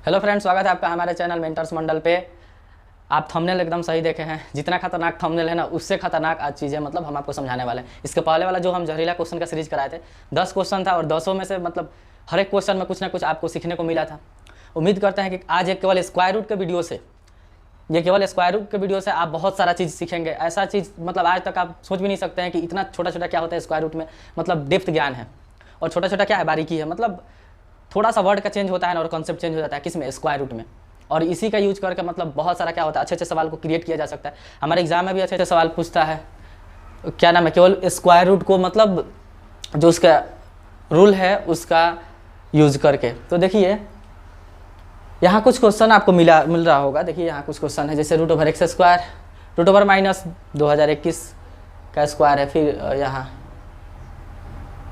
Hello friends, स्वागत है आपका हमारे चैनल मेंटर्स मंडल पे। आप थंबनेल एकदम सही देखे हैं। जितना खतरनाक थंबनेल है ना, उससे खतरनाक आज चीज़ें मतलब हम आपको समझाने वाले हैं। इसके पहले वाला जो हम जहरीला क्वेश्चन का सीरीज कराए थे, 10 क्वेश्चन था और 10 में से मतलब हर एक क्वेश्चन में कुछ ना कुछ आपको सीखने को मिला था। उम्मीद करते हैं कि आज एक केवल स्क्वायर रूट के वीडियो से आप बहुत सारा चीज़ सीखेंगे। ऐसा चीज़ मतलब आज तक आप सोच भी नहीं सकते हैं कि इतना छोटा छोटा क्या होता है स्क्वायर रूट में। मतलब डेप्थ ज्ञान है और छोटा छोटा क्या है, बारीकी है। मतलब थोड़ा सा वर्ड का चेंज होता है और कॉन्सेप्ट चेंज हो जाता है किसमें, स्क्वायर रूट में। और इसी का यूज करके मतलब बहुत सारा क्या होता है, अच्छे अच्छे सवाल को क्रिएट किया जा सकता है। हमारे एग्जाम में भी अच्छे अच्छे सवाल पूछता है। क्या नाम है, केवल स्क्वायर रूट को मतलब जो उसका रूल है उसका यूज करके। तो देखिए यहाँ कुछ क्वेश्चन आपको मिल रहा होगा। देखिए यहाँ कुछ क्वेश्चन है, जैसे root over X square, root over minus 2021 का स्क्वायर है। फिर यहाँ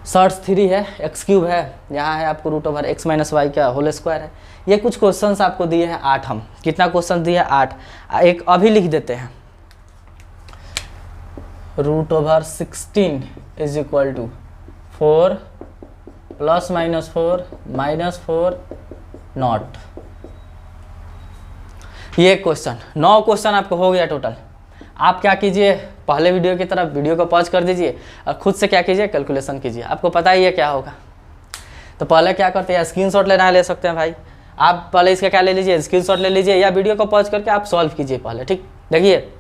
सर्च 3 है, एक्स क्यूब है, यहाँ है आपको root over X minus Y का होल स्क्वायर है। ये कुछ क्वेश्चंस आपको दिए हैं 8। हम कितना क्वेश्चन दिए हैं 8। एक अभी लिख देते हैं, root over 16 is equal to 4 plus minus 4 minus 4 not. ये क्वेश्चन 9 क्वेश्चन आपको हो गया टोटल। आप क्या कीजिए, पहले वीडियो की तरफ वीडियो को पॉज कर दीजिए और खुद से क्या कीजिए, कैलकुलेशन कीजिए। आपको पता ही है क्या होगा। तो पहले क्या करते हैं, स्क्रीनशॉट लेना ले सकते हैं भाई। आप पहले इसका क्या ले लीजिए, स्क्रीनशॉट ले लीजिए या वीडियो को पॉज करके आप सॉल्व कीजिए पहले। ठीक, देखिए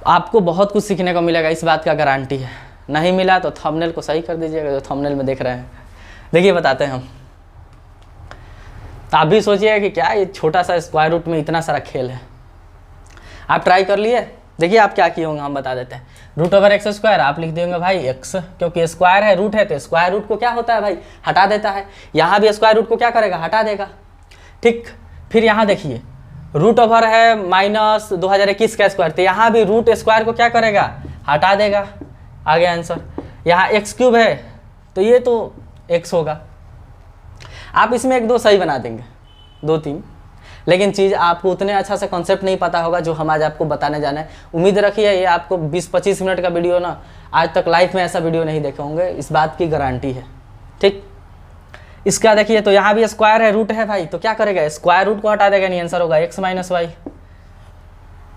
आपको बहुत कुछ सीखने को मिलेगा, इस बात का गारंटी है। नहीं मिला तो थंबनेल को सही कर दीजिएगा, जो थंबनेल में देख रहे हैं। देखिए बताते हैं हम। आप भी सोचिए कि क्या ये छोटा सा स्क्वायर रूट में इतना सारा खेल है। आप ट्राई कर लिए। देखिए आप क्या किए होंगे, हम बता देते हैं। रूट ओवर एक्स स्क्वायर आप लिख देंगे भाई एक्स, क्योंकि स्क्वायर है, रूट है, तो स्क्वायर रूट को क्या होता है भाई, हटा देता है। यहाँ भी स्क्वायर रूट को क्या करेगा, हटा देगा। ठीक, फिर यहाँ देखिए रूट ओवर है माइनस 2021 का स्क्वायर, तो यहाँ भी रूट स्क्वायर को क्या करेगा, हटा देगा। आगे आंसर यहाँ एक्स क्यूब है, तो ये तो एक्स होगा। आप इसमें 1-2 सही बना देंगे, 2-3, लेकिन चीज़ आपको उतने अच्छा से कॉन्सेप्ट नहीं पता होगा जो हम आज आपको बताने जाना है। उम्मीद रखिए ये आपको 20-25 मिनट का वीडियो ना, आज तक लाइफ में ऐसा वीडियो नहीं देखे होंगे, इस बात की गारंटी है। ठीक, इसका देखिए तो यहाँ भी स्क्वायर है, रूट है भाई, तो क्या करेगा, स्क्वायर रूट को हटा देगा। नहीं, आंसर होगा एक्स माइनस वाई।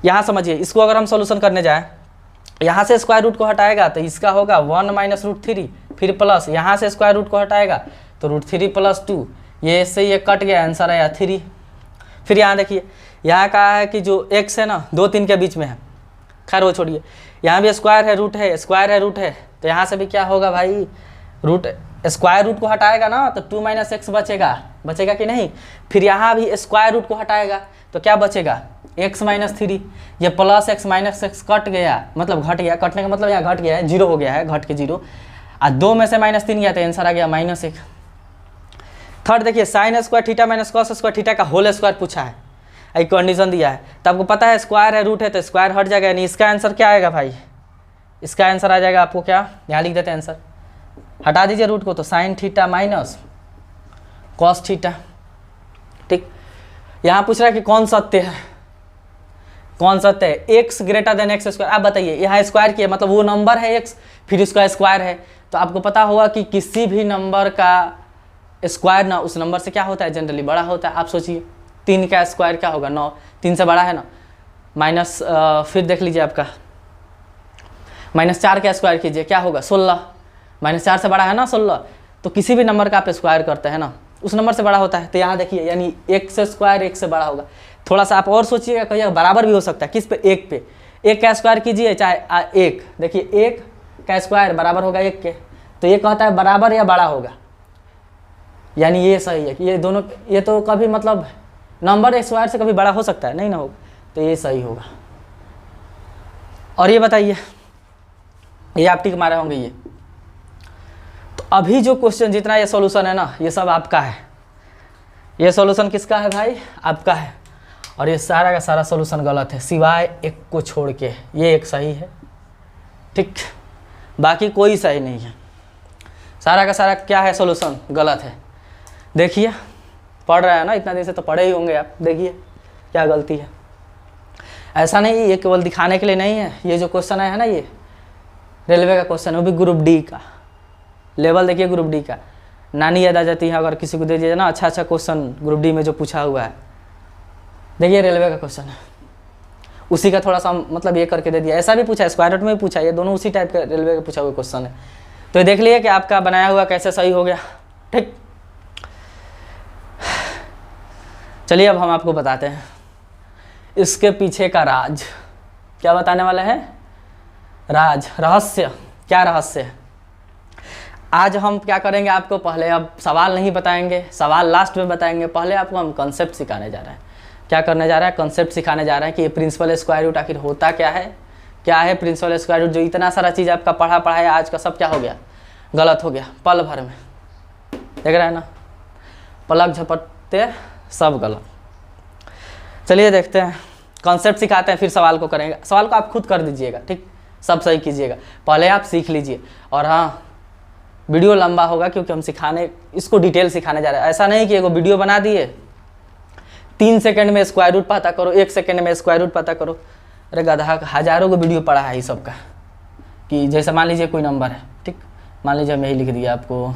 यहाँ समझिए, इसको अगर हम सोल्यूशन करने जाएँ, यहाँ से स्क्वायर रूट को हटाएगा तो इसका होगा 1 माइनस रूट 3, फिर प्लस यहाँ से स्क्वायर रूट को हटाएगा तो रूट 3 प्लस 2, ये से ये कट गया, आंसर आया 3। फिर यहाँ देखिए, यहाँ कहा है कि जो x है ना 2-3 के बीच में है। खैर वो छोड़िए, यहाँ भी स्क्वायर है, रूट है, स्क्वायर है, रूट है, तो यहाँ से भी क्या होगा भाई, रूट स्क्वायर रूट को हटाएगा ना तो 2 माइनस एक्स बचेगा कि नहीं। फिर यहाँ भी स्क्वायर रूट को हटाएगा तो क्या बचेगा, x माइनस 3। ये plus x minus x cut गया, मतलब घट गया। कटने का मतलब यहाँ घट गया है, 0 हो गया है, घट के 0। और 2 में से -3 गया तो आंसर आ गया -1। थर्ड देखिए, sine square theta minus cos square theta का होल स्क्वायर पूछा है, एक कंडीशन दिया है। तो आपको पता है स्क्वायर है, रूट है, तो स्क्वायर हट जाएगा। यानी इसका आंसर क्या आएगा भाई, इसका आंसर आ जाएगा आपको क्या, यहाँ लिख देते हैं आंसर, हटा दीजिए रूट को, तो sine theta minus cos theta. ठीक, यहाँ पूछ रहा है कि कौन सत्य है, कौन सत्य है, x greater than x square. आप बताइए, यहाँ स्क्वायर किया मतलब वो नंबर है एक्स, फिर उसका स्क्वायर है। तो आपको पता होगा कि किसी भी नंबर का स्क्वायर ना उस नंबर से क्या होता है, जनरली बड़ा होता है। आप सोचिए 3 का स्क्वायर क्या होगा, 9, 3 से बड़ा है ना। माइनस फिर देख लीजिए आपका -4 का स्क्वायर कीजिए, क्या होगा 16, -4 से बड़ा है ना 16। तो किसी भी नंबर का आप स्क्वायर करते हैं ना, उस नंबर से बड़ा होता है। तो यहाँ देखिए, यानी x स्क्वायर 1 से बड़ा होगा। थोड़ा सा आप और सोचिएगा, कहिएगा बराबर भी हो सकता है, किस पे, 1 पे। 1 का स्क्वायर कीजिए चाहे 1, देखिए 1 का स्क्वायर बराबर होगा 1 के, तो ये कहता है बराबर या बड़ा होगा, यानी ये सही है कि ये दोनों, ये तो कभी मतलब नंबर स्क्वायर से कभी बड़ा हो सकता है, नहीं ना होगा, तो ये सही होगा। और ये बताइए, ये आप टिक मारे होंगे। ये तो अभी जो क्वेश्चन जितना ये सॉल्यूशन है ना, ये सब आपका है। ये सॉल्यूशन किसका है भाई, आपका है। और ये सारा का सारा सॉल्यूशन गलत है, सिवाय एक को छोड़ के। ये एक सही है, ठीक, बाकी कोई सही नहीं है। सारा का सारा क्या है, सॉल्यूशन गलत है। देखिए पढ़ रहा है ना, इतना दिन से तो पढ़े ही होंगे आप। देखिए क्या गलती है। ऐसा नहीं, ये केवल दिखाने के लिए नहीं है। ये जो क्वेश्चन आया है ना, ये रेलवे का क्वेश्चन है, वो भी ग्रुप डी का। लेवल देखिए ग्रुप डी का, नानी याद आ जाती है अगर किसी को दे दिया ना। अच्छा अच्छा क्वेश्चन ग्रुप डी में जो पूछा हुआ है, देखिए रेलवे का क्वेश्चन है, उसी का थोड़ा सा मतलब ये करके दे दिया। ऐसा भी पूछा है, स्क्वायर रूट में भी पूछा है, ये दोनों उसी टाइप का रेलवे का पूछा हुआ क्वेश्चन है। तो ये देख लिए कि आपका बनाया हुआ कैसे सही हो गया। ठीक, चलिए अब हम आपको बताते हैं इसके पीछे का राज। क्या बताने वाला है? राज, रहस्य। क्या रहस्य है? आज हम क्या करेंगे, आपको पहले अब सवाल नहीं बताएंगे, सवाल लास्ट में बताएंगे। पहले आपको हम कॉन्सेप्ट सिखाने जा रहे हैं। क्या करने जा रहा है? कॉन्सेप्ट सिखाने जा रहे हैं कि ये प्रिंसिपल स्क्वायर रूट आखिर होता क्या है प्रिंसिपल स्क्वायर रूट। जो इतना सारा चीज़ आपका पढ़ा है आज का, सब क्या हो गया? गलत हो गया पल भर में। देख रहे हैं ना, पलक झपटते सब गलत। चलिए देखते हैं, कॉन्सेप्ट सिखाते हैं, फिर सवाल को करेंगे। सवाल को आप खुद कर दीजिएगा, ठीक, सब सही कीजिएगा, पहले आप सीख लीजिए। और हाँ, वीडियो लंबा होगा क्योंकि हम इसको डिटेल सिखाने जा रहे हैं। ऐसा नहीं कि एगो वीडियो बना दिए, 3 सेकंड में स्क्वायर रूट पता करो, 1 सेकंड में स्क्वायर रूट पता करो। अरे गधा, हजारों को वीडियो पढ़ा है इस सब का। कि जैसे मान लीजिए कोई नंबर है, ठीक, मान लीजिए मैं ही लिख दिया आपको,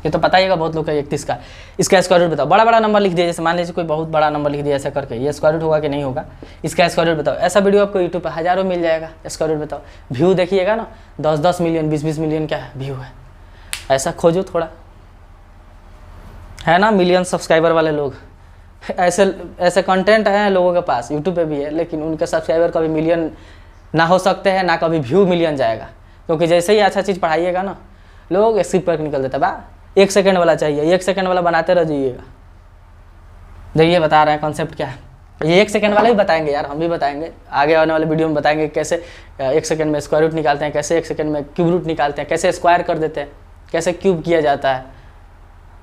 ये तो पता ही होगा बहुत लोग का 31 का, इसका स्क्वायर रूट बताओ। बड़ा बड़ा नंबर लिख दिया, जैसे मान लीजिए कोई बहुत बड़ा नंबर लिख दिया ऐसा करके, ये स्क्वायर रूट होगा कि नहीं होगा, इसका स्क्वायर रूट बताओ। ऐसा वीडियो आपको यूट्यूब पर हजारों मिल जाएगा, स्क्वायर रूट बताओ। व्यू देखिएगा ना, 10-10 मिलियन 20-20 मिलियन क्या है व्यू है। ऐसा खोजो थोड़ा, है ना, मिलियन सब्सक्राइबर वाले लोग। ऐसे कंटेंट हैं लोगों के पास, यूट्यूब पे भी है, लेकिन उनके सब्सक्राइबर कभी मिलियन ना हो सकते हैं, ना कभी व्यू मिलियन जाएगा। क्योंकि जैसे ही अच्छा चीज़ पढ़ाइएगा ना, लोग स्किप पर निकल देते हैं। बा 1 सेकंड वाला चाहिए, 1 सेकंड वाला बनाते रह जाइएगा। देखिए बता रहे हैं कॉन्सेप्ट क्या है। ये 1 सेकंड वाला ही बताएंगे यार, हम भी बताएंगे आगे आने वाले वीडियो में। बताएंगे कैसे 1 सेकंड में स्क्वायर रूट निकालते हैं, कैसे 1 सेकंड में क्यूब रूट निकालते हैं, कैसे स्क्वायर कर देते हैं, कैसे क्यूब किया जाता है,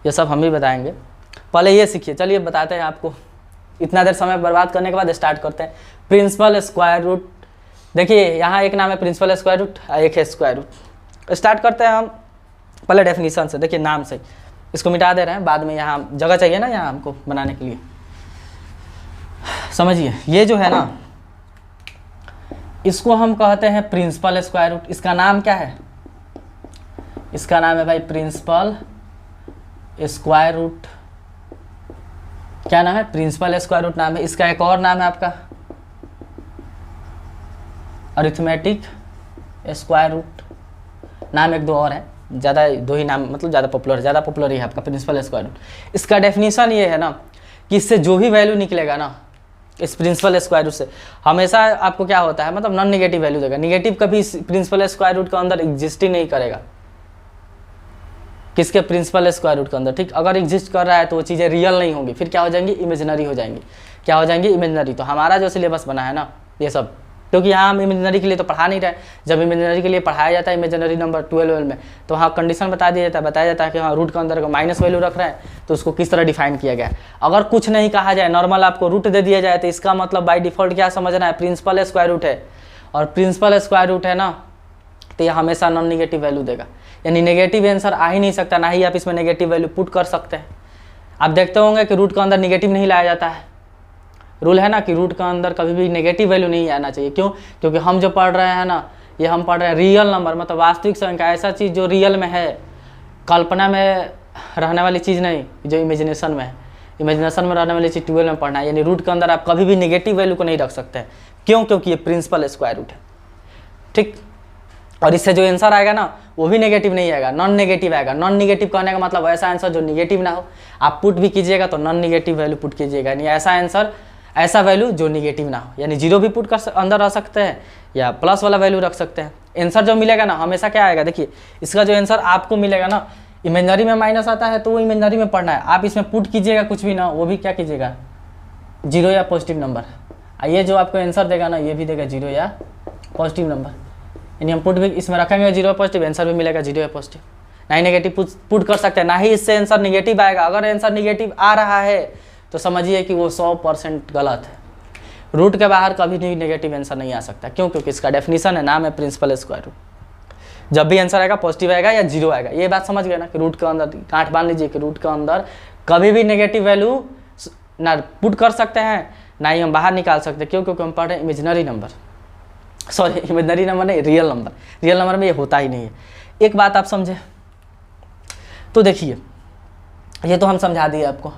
ये सब हम भी बताएंगे। पहले ये सीखिए। चलिए बताते हैं आपको, इतना देर समय बर्बाद करने के बाद स्टार्ट करते हैं। प्रिंसिपल स्क्वायर रूट, देखिए यहाँ एक नाम है प्रिंसिपल स्क्वायर रूट, एक है स्क्वायर रूट। स्टार्ट करते हैं हम पहले डेफिनीशन से। देखिए नाम से इसको मिटा दे रहे हैं, बाद में यहाँ जगह चाहिए ना यहाँ हमको बनाने के लिए। समझिए, ये जो है ना, इसको हम कहते हैं प्रिंसिपल स्क्वायर रूट। इसका नाम क्या है? इसका नाम है भाई प्रिंसिपल स्क्वायर रूट। क्या नाम है? प्रिंसिपल स्क्वायर रूट नाम है। इसका एक और नाम है आपका अरिथमेटिक स्क्वायर रूट। नाम 1-2 और है, ज़्यादा 2 ही नाम, मतलब ज़्यादा पॉपुलर ही है आपका प्रिंसिपल स्क्वायर रूट। इसका डेफिनेशन ये है ना कि इससे जो भी वैल्यू निकलेगा ना, इस प्रिंसिपल स्क्वायर रूट से हमेशा आपको क्या होता है, मतलब नॉन निगेटिव वैल्यू देगा। निगेटिव कभी प्रिंसिपल स्क्वायर रूट के अंदर एग्जिस्ट ही नहीं करेगा। किसके? प्रिंसिपल स्क्वायर रूट के अंदर, ठीक। अगर एग्जिस्ट कर रहा है तो वो चीज़ें रियल नहीं होंगी, फिर क्या हो जाएंगी? इमेजिनरी हो जाएंगी। क्या हो जाएंगी? इमेजिनरी। तो हमारा जो सिलेबस बना है ना ये सब, क्योंकि यहाँ हम इमेजिनरी के लिए तो पढ़ा नहीं रहे। जब इमेजिनरी के लिए पढ़ाया जाता है इमेजिनरी नंबर 12 में, तो वहाँ कंडीशन बताया जाता है कि हाँ रूट के अंदर माइनस वैल्यू रख रहे हैं तो उसको किस तरह डिफाइन किया गया है। अगर कुछ नहीं कहा जाए, नॉर्मल आपको रूट दे दिया जाए, तो इसका मतलब बाय डिफॉल्ट क्या समझना है? प्रिंसिपल स्क्वायर रूट है। और प्रिंसिपल स्क्वायर रूट है ना, तो ये हमेशा नॉन निगेटिव वैल्यू देगा, यानी नेगेटिव आंसर आ ही नहीं सकता, ना ही आप इसमें नेगेटिव वैल्यू पुट कर सकते हैं। आप देखते होंगे कि रूट के अंदर नेगेटिव नहीं लाया जाता है। रूल है ना कि रूट के अंदर कभी भी नेगेटिव वैल्यू नहीं आना चाहिए। क्यों? क्योंकि हम जो पढ़ रहे हैं ना, ये हम पढ़ रहे हैं रियल नंबर, मतलब वास्तविक संख्या, ऐसा चीज़ जो रियल में है, कल्पना में रहने वाली चीज़ नहीं, जो इमेजिनेशन में है। इमेजिनेशन में रहने वाली चीज़ 12 में पढ़ना है, यानी रूट के अंदर आप कभी भी नेगेटिव वैल्यू को नहीं रख सकते हैं। क्यों? क्योंकि ये प्रिंसिपल स्क्वायर रूट है, ठीक। और इससे जो आंसर आएगा ना वो भी नेगेटिव नहीं आएगा, नॉन नेगेटिव आएगा। नॉन नेगेटिव कहने का मतलब ऐसा आंसर जो नेगेटिव ना हो। आप पुट भी कीजिएगा तो नॉन नेगेटिव वैल्यू पुट कीजिएगा, यानी ऐसा आंसर, ऐसा वैल्यू जो नेगेटिव ना हो, यानी 0 भी पुट कर अंदर रह सकते हैं या प्लस वाला वैल्यू रख सकते हैं। आंसर जो मिलेगा ना हमेशा क्या आएगा? देखिए इसका जो आंसर आपको मिलेगा ना, इमेजिनरी में माइनस आता है तो वो इमेजिनरी में पढ़ना है। आप इसमें पुट कीजिएगा कुछ भी ना, वो भी क्या कीजिएगा? 0 या पॉजिटिव नंबर। ये जो आपको आंसर देगा ना, ये भी देगा 0 या पॉजिटिव नंबर, यानी हम पुट भी इसमें रखेंगे 0 पॉजिटिव, आंसर भी मिलेगा 0 या पॉजिटिव। ना ही नेगेटिव पुट कर सकते हैं, ना ही इससे आंसर नेगेटिव आएगा। अगर आंसर नेगेटिव आ रहा है तो समझिए कि वो 100% गलत है। रूट के बाहर कभी भी नेगेटिव आंसर नहीं आ सकता। क्यों? क्योंकि इसका डेफिनेशन है, नाम है प्रिंसिपल स्क्वायर रूट। जब भी आंसर आएगा पॉजिटिव आएगा या 0 आएगा। ये बात समझ गए ना कि रूट के अंदर, गांठ बांध लीजिए कि रूट के अंदर कभी भी नेगेटिव वैल्यू ना पुट कर सकते हैं, ना ही हम बाहर निकाल सकते। क्यों? क्योंकि हम पढ़ रहे हैं imaginary number. Sorry imaginary number नहीं, रियल नंबर में ये होता ही नहीं है। एक बात आप समझे, तो देखिए ये तो हम समझा दिए आपको,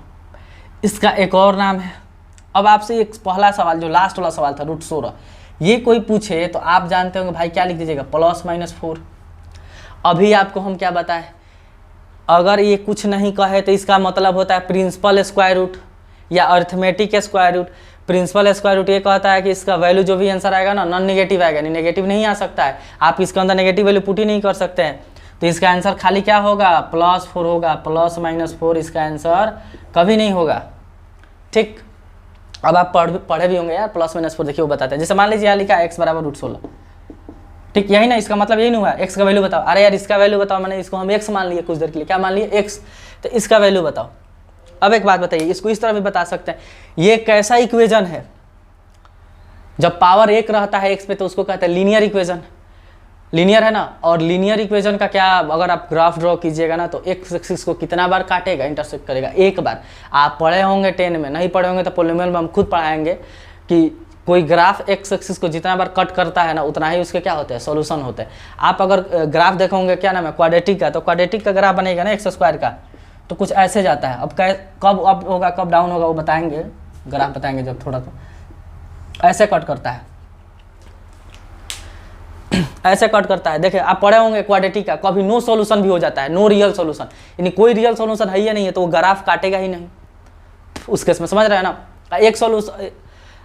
इसका एक और नाम है। अब आपसे एक पहला सवाल जो लास्ट वाला सवाल था √16, ये कोई पूछे तो आप जानते होंगे भाई क्या लिख दीजिएगा, +-4। अभी आपको हम क्या बताएं, अगर ये कुछ नहीं कहे तो इसका मतलब होता है प्रिंसिपल स्क्वायर रूट या arithmetic square root. Principal square root ये कहता है कि इसका वैल्यू जो भी आंसर आएगा ना नॉन नेगेटिव आएगा, नहीं नेगेटिव नहीं आ सकता है, आप इसके अंदर नेगेटिव वैल्यू पुट ही नहीं कर सकते हैं। तो इसका आंसर खाली क्या होगा, +4 होगा, +-4 इसका आंसर कभी नहीं होगा। ठीक, अब आप पढ़े भी होंगे यार, +-4 देखिए वो बताते हैं। जैसे मान लीजिए यहाँ लिखा है x = √16, ठीक, यही ना, इसका मतलब यही नहीं हुआ x का वैल्यू बताओ। अरे यार इसका वैल्यू बताओ, मैंने इसको हम x मान लिए कुछ देर के लिए, क्या मान लिए x, तो इसका वैल्यू बताओ। अब एक बात बताइए, इसको इस तरह भी बता सकते हैं, ये कैसा इक्वेजन है, जब पावर 1 रहता है x पे तो उसको कहते हैं लीनियर इक्वेजन, लीनियर है ना। और लीनियर इक्वेजन का क्या, अगर आप ग्राफ ड्रॉ कीजिएगा ना तो x एक्सिस को कितना बार काटेगा, इंटरसेक्ट करेगा, एक बार। आप पढ़े होंगे 10 में, नहीं पढ़े होंगे तो पॉलिनोमियल में हम खुद पढ़ाएंगे कि कोई ग्राफ x एक्सिस को जितना बार कट करता है ना उतना ही उसके क्या होते हैं, सॉल्यूशन होते हैं। आप अगर ग्राफ देखोगे क्या नाम है, क्वाड्रेटिक का, तो क्वाड्रेटिक का ग्राफ बनेगा ना x² का, तो कुछ ऐसे जाता है। अब कब अप होगा कब डाउन होगा वो बताएंगे, ग्राफ बताएंगे जब थोड़ा, तो ऐसे कट करता है, ऐसे कट करता है। देखिए आप पढ़े होंगे क्वाड्रेटिक का, कभी नो सॉल्यूशन भी हो जाता है, नो रियल सॉल्यूशन, यानी कोई रियल सॉल्यूशन है या नहीं है तो वो ग्राफ काटेगा ही नहीं। उस केस में समझ रहे हैं ना, एक सॉल्यूशन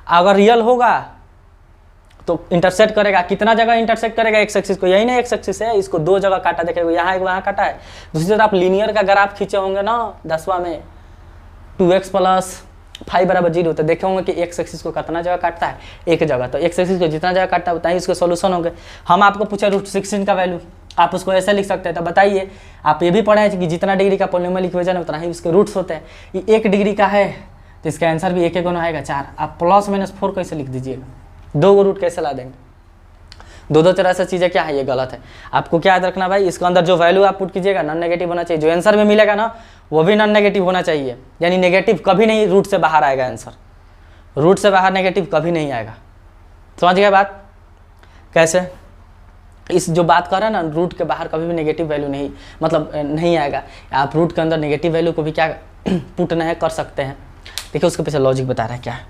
अगर रियल होगा तो इंटरसेक्ट करेगा, कितना जगह इंटरसेक्ट करेगा x एक्सिस को, यही ना x एक्सिस है, इसको 2 जगह काटा, देखिए यहाँ एक वहाँ काटा है। दूसरी तरफ आप लीनियर का ग्राफ खींचे होंगे ना 10वां में, 2x + 5 = 0, तो देखे होंगे कि x एक्सिस को कितना जगह काटता है, एक जगह। तो x एक्सिस को जितना जगह काटता है उतना ही उसके सॉल्यूशन होंगे। हम आपको पूछे √16 का वैल्यू, आप उसको ऐसे लिख सकते हैं, तो बताइए, आप ये भी पढ़े हैं कि जितना डिग्री का पॉलिनोमियल इक्वेशन है उतना ही उसके रूट्स होते हैं। ये 1 डिग्री का है तो इसका आंसर भी 1 गुना आएगा 4। आप +-4 कैसे लिख दीजिएगा, 2 रूट कैसे ला देंगे, दो तरह से चीज़ें क्या है, ये गलत है। आपको क्या याद रखना भाई, इसके अंदर जो वैल्यू आप पुट कीजिएगा नॉन नेगेटिव होना चाहिए, जो आंसर में मिलेगा ना वो भी नॉन नेगेटिव होना चाहिए, यानी नेगेटिव कभी नहीं रूट से बाहर आएगा आंसर, रूट से बाहर नेगेटिव कभी नहीं आएगा। समझ गए बात कैसे, इस जो बात कर रहे हैं ना, रूट के बाहर कभी भी नेगेटिव वैल्यू नहीं, मतलब नहीं आएगा। आप रूट के अंदर नेगेटिव वैल्यू को भी क्या पुट नहीं कर सकते हैं। देखिए उसके पीछे लॉजिक बता रहा है क्या है।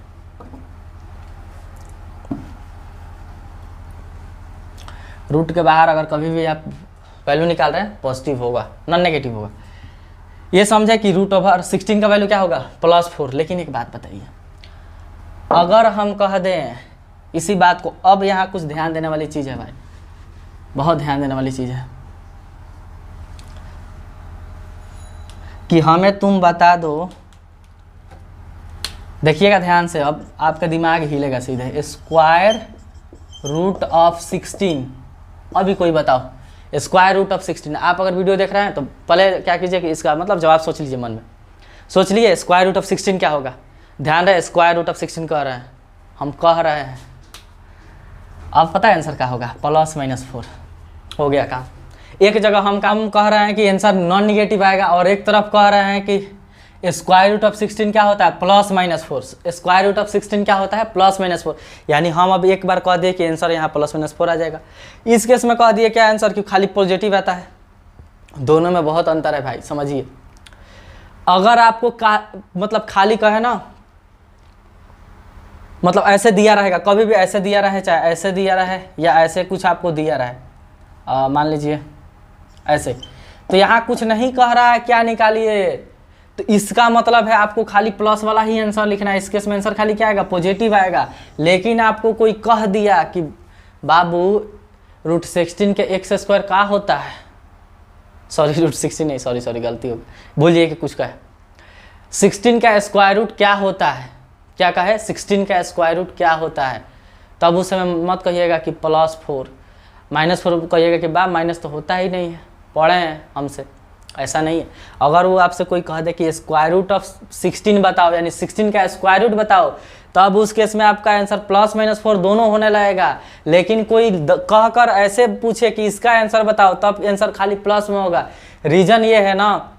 रूट के बाहर अगर कभी भी आप वैल्यू निकाल रहे हैं पॉजिटिव होगा, नॉन नेगेटिव होगा। ये समझे कि √16 का वैल्यू क्या होगा, +4। लेकिन एक बात बताइए, अगर हम कह दें इसी बात को, अब यहाँ कुछ ध्यान देने वाली चीज़ है भाई, बहुत ध्यान देने वाली चीज़ है, कि हमें तुम बता दो, देखिएगा ध्यान से, अब आपका दिमाग हिलेगा सीधे, √16। अभी कोई बताओ √16। आप अगर वीडियो देख रहे हैं तो पहले क्या कीजिए कि इसका मतलब जवाब सोच लीजिए, मन में सोच लिए √16 क्या होगा। ध्यान रहे √16 कह रहे हैं, हम कह रहे हैं, अब पता है आंसर क्या होगा, +-4 हो गया काम। एक जगह हम काम कह रहे हैं कि आंसर नॉन निगेटिव आएगा, और एक तरफ कह रहे हैं कि √16 क्या होता है, +-4। √16 क्या होता है, +-4। यानी हम अब एक बार कह दिए कि आंसर यहाँ +-4 आ जाएगा। इस केस में कह दिए क्या आंसर, कि खाली पॉजिटिव आता है। दोनों में बहुत अंतर है भाई, समझिए। अगर आपको मतलब खाली कहे ना, मतलब ऐसे दिया रहेगा, कभी भी ऐसे दिया रहे, चाहे ऐसे दिया रहे या ऐसे कुछ आपको दिया रहे, मान लीजिए ऐसे, तो यहाँ कुछ नहीं कह रहा है, क्या निकालिए, तो इसका मतलब है आपको खाली प्लस वाला ही आंसर लिखना है। इस केस में आंसर खाली क्या आएगा, पॉजिटिव आएगा। लेकिन आपको कोई कह दिया कि बाबू √16 के x² का होता है, सॉरी √16 नहीं, सॉरी गलती हो गई, बोलिए कि कुछ कहे 16 का स्क्वायर रूट क्या होता है, क्या कहे 16 का स्क्वायर रूट क्या होता है, तब उस समय मत कहिएगा कि +4 -4 कहिएगा कि बा माइनस तो होता ही नहीं है, पढ़े हैं हमसे, ऐसा नहीं है। अगर वो आपसे कोई कह दे कि √16 बताओ, यानी 16 का स्क्वायर रूट बताओ, तब उस केस में आपका आंसर +-4 दोनों होने लगेगा। लेकिन कोई कहकर ऐसे पूछे कि इसका आंसर बताओ, तब आंसर खाली प्लस में होगा। रीजन ये है ना,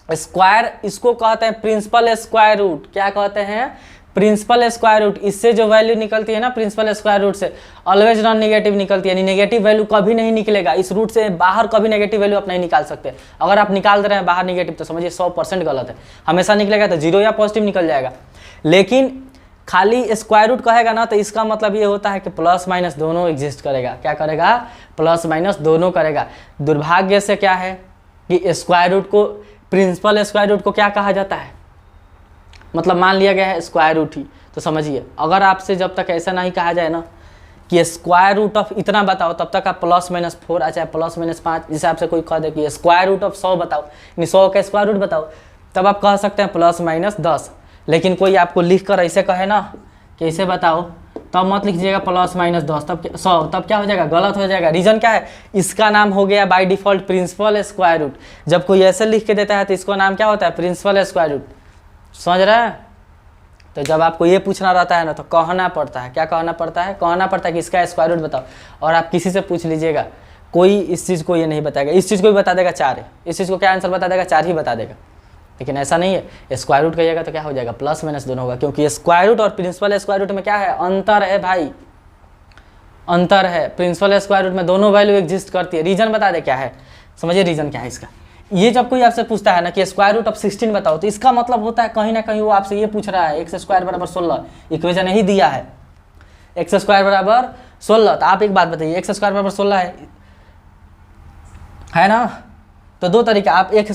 स्क्वायर इसको कहते हैं प्रिंसिपल स्क्वायर रूट। क्या कहते हैं, प्रिंसिपल स्क्वायर रूट, इससे जो वैल्यू निकलती है ना प्रिंसिपल स्क्वायर रूट से, ऑलवेज नॉन नेगेटिव निकलती है, यानी नेगेटिव वैल्यू कभी नहीं निकलेगा। इस रूट से बाहर कभी नेगेटिव वैल्यू आप नहीं निकाल सकते। अगर आप निकाल दे रहे हैं बाहर नेगेटिव तो समझिए 100% गलत है। हमेशा निकलेगा तो जीरो या पॉजिटिव निकल जाएगा। लेकिन खाली स्क्वायर रूट कहेगा ना तो इसका मतलब ये होता है कि प्लस माइनस दोनों एग्जिस्ट करेगा। क्या करेगा? प्लस माइनस दोनों करेगा। दुर्भाग्य से क्या है कि स्क्वायर रूट को, प्रिंसिपल स्क्वायर रूट को क्या कहा जाता है, मतलब मान लिया गया है स्क्वायर रूट ही। तो समझिए, अगर आपसे जब तक ऐसा नहीं कहा जाए ना कि स्क्वायर रूट ऑफ इतना बताओ, तब तक आप प्लस माइनस 4 चाहे प्लस माइनस 5, जिस आपसे कोई कह दे कि स्क्वायर रूट ऑफ 100 बताओ, यानी 100 का स्क्वायर रूट बताओ, तब आप कह सकते हैं प्लस माइनस 10। लेकिन कोई आपको लिख कर ऐसे कहे ना कि ऐसे बताओ, तब मत लिखिएगा प्लस माइनस 10, तब 100, तब क्या हो जाएगा? गलत हो जाएगा। रीजन क्या है? इसका नाम हो गया by default principal square root. जब कोई ऐसे लिख के देता है तो इसका नाम क्या होता है? Principal square root. समझ रहे हैं? तो जब आपको ये पूछना रहता है ना तो कहना पड़ता है, क्या कहना पड़ता है? कहना पड़ता है कि इसका स्क्वायर रूट बताओ। और आप किसी से पूछ लीजिएगा, कोई इस चीज़ को ये नहीं बताएगा, इस चीज़ को भी बता देगा 4 है, इस चीज़ को क्या आंसर बता देगा? 4 ही बता देगा। लेकिन ऐसा नहीं है, स्क्वायर रूट कहिएगा तो क्या हो जाएगा? प्लस माइनस दोनों होगा, क्योंकि स्क्वायर रूट और प्रिंसिपल स्क्वायर रूट में क्या है? अंतर है भाई, अंतर है। प्रिंसिपल स्क्वायर रूट में दोनों वैल्यू एग्जिस्ट करती है। रीजन बता दे क्या है, समझिए रीजन क्या है इसका। ये जब कोई आपसे पूछता है ना कि स्क्वायर रूट ऑफ 16 बताओ, तो इसका मतलब होता है कहीं ना कहीं वो आपसे ये पूछ रहा है एक्स स्क्वायर बराबर 16, इक्वेशन ही दिया है एक्स स्क्वायर बराबर 16। तो आप एक बात बताइए, एक्स स्क्वायर बराबर 16 है ना? तो दो तरीका, आप एक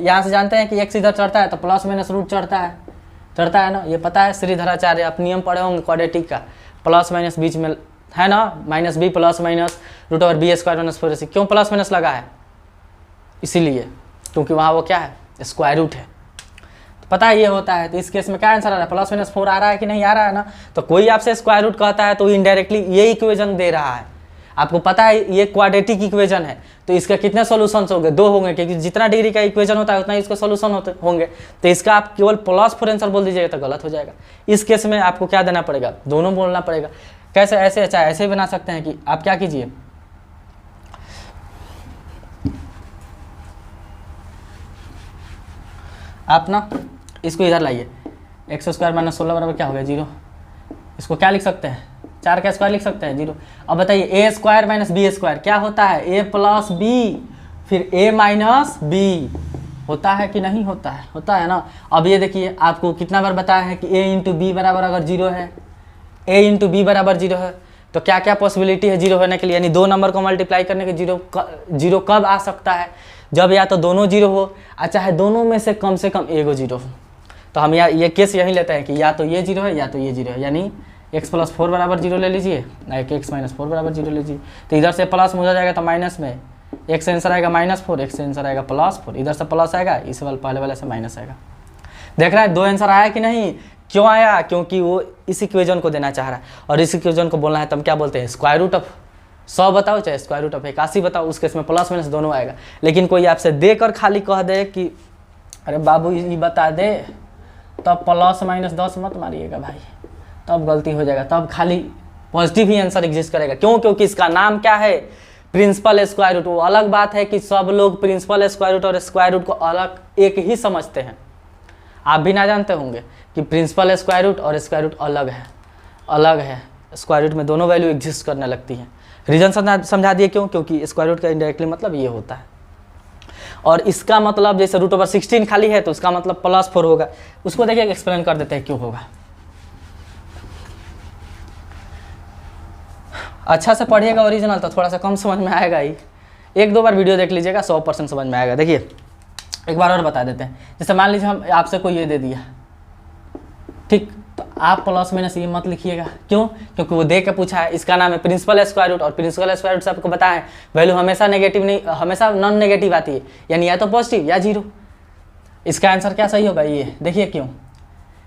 यहाँ से जानते हैं कि एक्स इधर चढ़ता है तो प्लस माइनस रूट चढ़ता है ना, ये पता है श्रीधराचार्य, आप नियम पढ़े होंगे क्वाड्रेटिक का, प्लस माइनस बीच में है ना, minus B plus minus root over B square minus 4ac। क्यों प्लस माइनस लगा है? इसीलिए क्योंकि वहाँ वो क्या है? स्क्वायर रूट है। तो पता है ये होता है। तो इस केस में क्या आंसर आ रहा है? प्लस माइनस 4 आ रहा है कि नहीं आ रहा है ना? तो कोई आपसे स्क्वायर रूट कहता है तो इनडायरेक्टली ये इक्वेशन दे रहा है। आपको पता है ये क्वाड्रेटिक इक्वेशन है, तो इसका कितने सॉल्यूशंस होंगे? 2 होंगे, क्योंकि जितना डिग्री का इक्वेशन होता है उतना इसका सॉल्यूशन होंगे। तो इसका आप केवल प्लस 4 आंसर बोल दीजिएगा तो गलत हो जाएगा। इस केस में आपको क्या देना पड़ेगा? दोनों बोलना पड़ेगा। कैसे? ऐसे अच्छा ऐसे बना सकते हैं कि आप क्या कीजिए, आप ना इसको इधर लाइए, एक्स स्क्वायर माइनस 16 बराबर क्या हो गया? 0। इसको क्या लिख सकते हैं? 4 का स्क्वायर लिख सकते हैं, 0। अब बताइए ए स्क्वायर माइनस बी स्क्वायर क्या होता है? ए प्लस बी फिर ए माइनस बी होता है कि नहीं होता है? होता है ना। अब ये देखिए, आपको कितना बार बताया है कि ए इंटू बी बराबर अगर 0 है, ए इंटू बी बराबर 0 है, तो क्या क्या पॉसिबिलिटी है 0 होने के लिए? यानी 2 नंबर को मल्टीप्लाई करने के 0 कब आ सकता है? जब या तो दोनों 0 हो और चाहे दोनों में से कम एगो 0 हो। तो हम ये केस यही लेते हैं कि या तो ये 0 है या तो ये 0 है, यानी x प्लस 4 बराबर 0 ले लीजिए, x माइनस 4 बराबर 0 लीजिए। तो इधर से प्लस मुझे जाएगा तो माइनस में x आंसर आएगा -4, x आंसर आएगा +4, इधर से प्लस आएगा, इस वाले पहले वाले से माइनस आएगा। देख रहा है 2 आंसर आया कि नहीं? क्यों आया? क्योंकि वो इस इक्वेशन को देना चाह रहा है, और इस इक्वेशन को बोलना है तो हम क्या बोलते हैं? स्क्वायर रूट ऑफ 100 बताओ चाहे स्क्वायर रूट ऑफ 81 बताओ, उस केस में प्लस माइनस दोनों आएगा। लेकिन कोई आपसे देकर खाली कह दे कि अरे बाबू ये बता दे, तब प्लस माइनस 10 मत मारिएगा भाई, तब गलती हो जाएगा। तब खाली पॉजिटिव ही आंसर एग्जिस्ट करेगा। क्यों? क्योंकि इसका नाम क्या है? Principal square root. वो अलग बात है कि सब लोग प्रिंसिपल स्क्वायर रूट और स्क्वायर रूट को अलग एक ही समझते हैं। आप भी ना जानते होंगे कि प्रिंसिपल स्क्वायर रूट और स्क्वायर रूट अलग है। स्क्वायर रूट में दोनों वैल्यू एग्जिस्ट करने लगती हैं। रीजन समझा दिए क्यों? क्योंकि स्क्वायर रूट का इनडायरेक्टली मतलब ये होता है। और इसका मतलब जैसे रूट ओवर 16 खाली है तो उसका मतलब +4 होगा। उसको देखिए एक्सप्लेन कर देते हैं क्यों होगा। अच्छा से पढ़िएगा ओरिजिनल तो थोड़ा सा कम समझ में आएगा ही। 1-2 बार वीडियो देख लीजिएगा, 100% समझ में आएगा। देखिए एक बार और बता देते हैं। जैसे मान लीजिए हम आपसे कोई ये दे दिया, ठीक, तो आप प्लस माइनस ये मत लिखिएगा। क्यों? क्योंकि वो दे के पूछा है। इसका नाम है प्रिंसिपल स्क्वायर रूट, और प्रिंसिपल स्क्वायर रूट से आपको पता है वैल्यू हमेशा नेगेटिव नहीं, हमेशा नॉन नेगेटिव आती है, यानी या तो पॉजिटिव या 0। इसका आंसर क्या सही होगा? ये देखिए क्यों,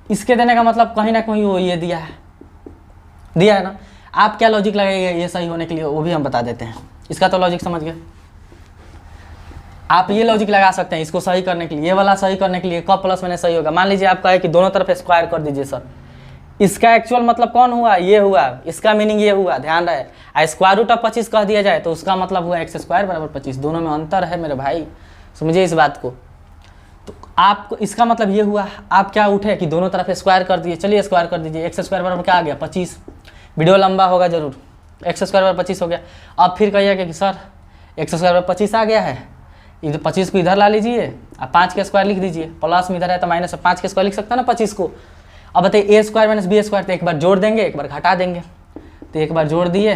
इसके देने का मतलब कहीं ना कहीं वो ये दिया है ना। आप क्या लॉजिक लगाइएगा ये सही होने के लिए, वो भी हम बता देते हैं। इसका तो लॉजिक समझ गए। आप ये लॉजिक लगा सकते हैं इसको सही करने के लिए, ये वाला सही करने के लिए कब प्लस माइनस सही होगा। मान लीजिए आप कहे कि दोनों तरफ स्क्वायर कर दीजिए सर, इसका एक्चुअल मतलब कौन हुआ? ये हुआ, इसका मीनिंग ये हुआ, ध्यान रहे। स्क्वायर रूट ऑफ 25 कह दिया जाए तो उसका मतलब हुआ x² बराबर 25। दोनों में अंतर है मेरे भाई, समझिए इस बात को। तो आपको इसका मतलब ये हुआ, आप क्या उठे कि दोनों तरफ स्क्वायर कर दिए। चलिए स्क्वायर कर दीजिए, एक्स स्क्वायर बराबर क्या आ गया 25। वीडियो लंबा होगा जरूर। एक्स स्क्वायर बराबर 25 हो गया। अब फिर कहिएगा कि सर एक्स स्क्वायर बराबर 25 आ गया है, इधर 25 को इधर ला लीजिए, अब 5 का स्क्वायर लिख दीजिए, प्लस में इधर है तो माइनस 5 का स्क्वायर लिख सकता है ना 25 को। अब बताइए ए स्क्वायर माइनस बी स्क्वायर, तो एक बार जोड़ देंगे एक बार घटा देंगे, तो एक बार जोड़ दिए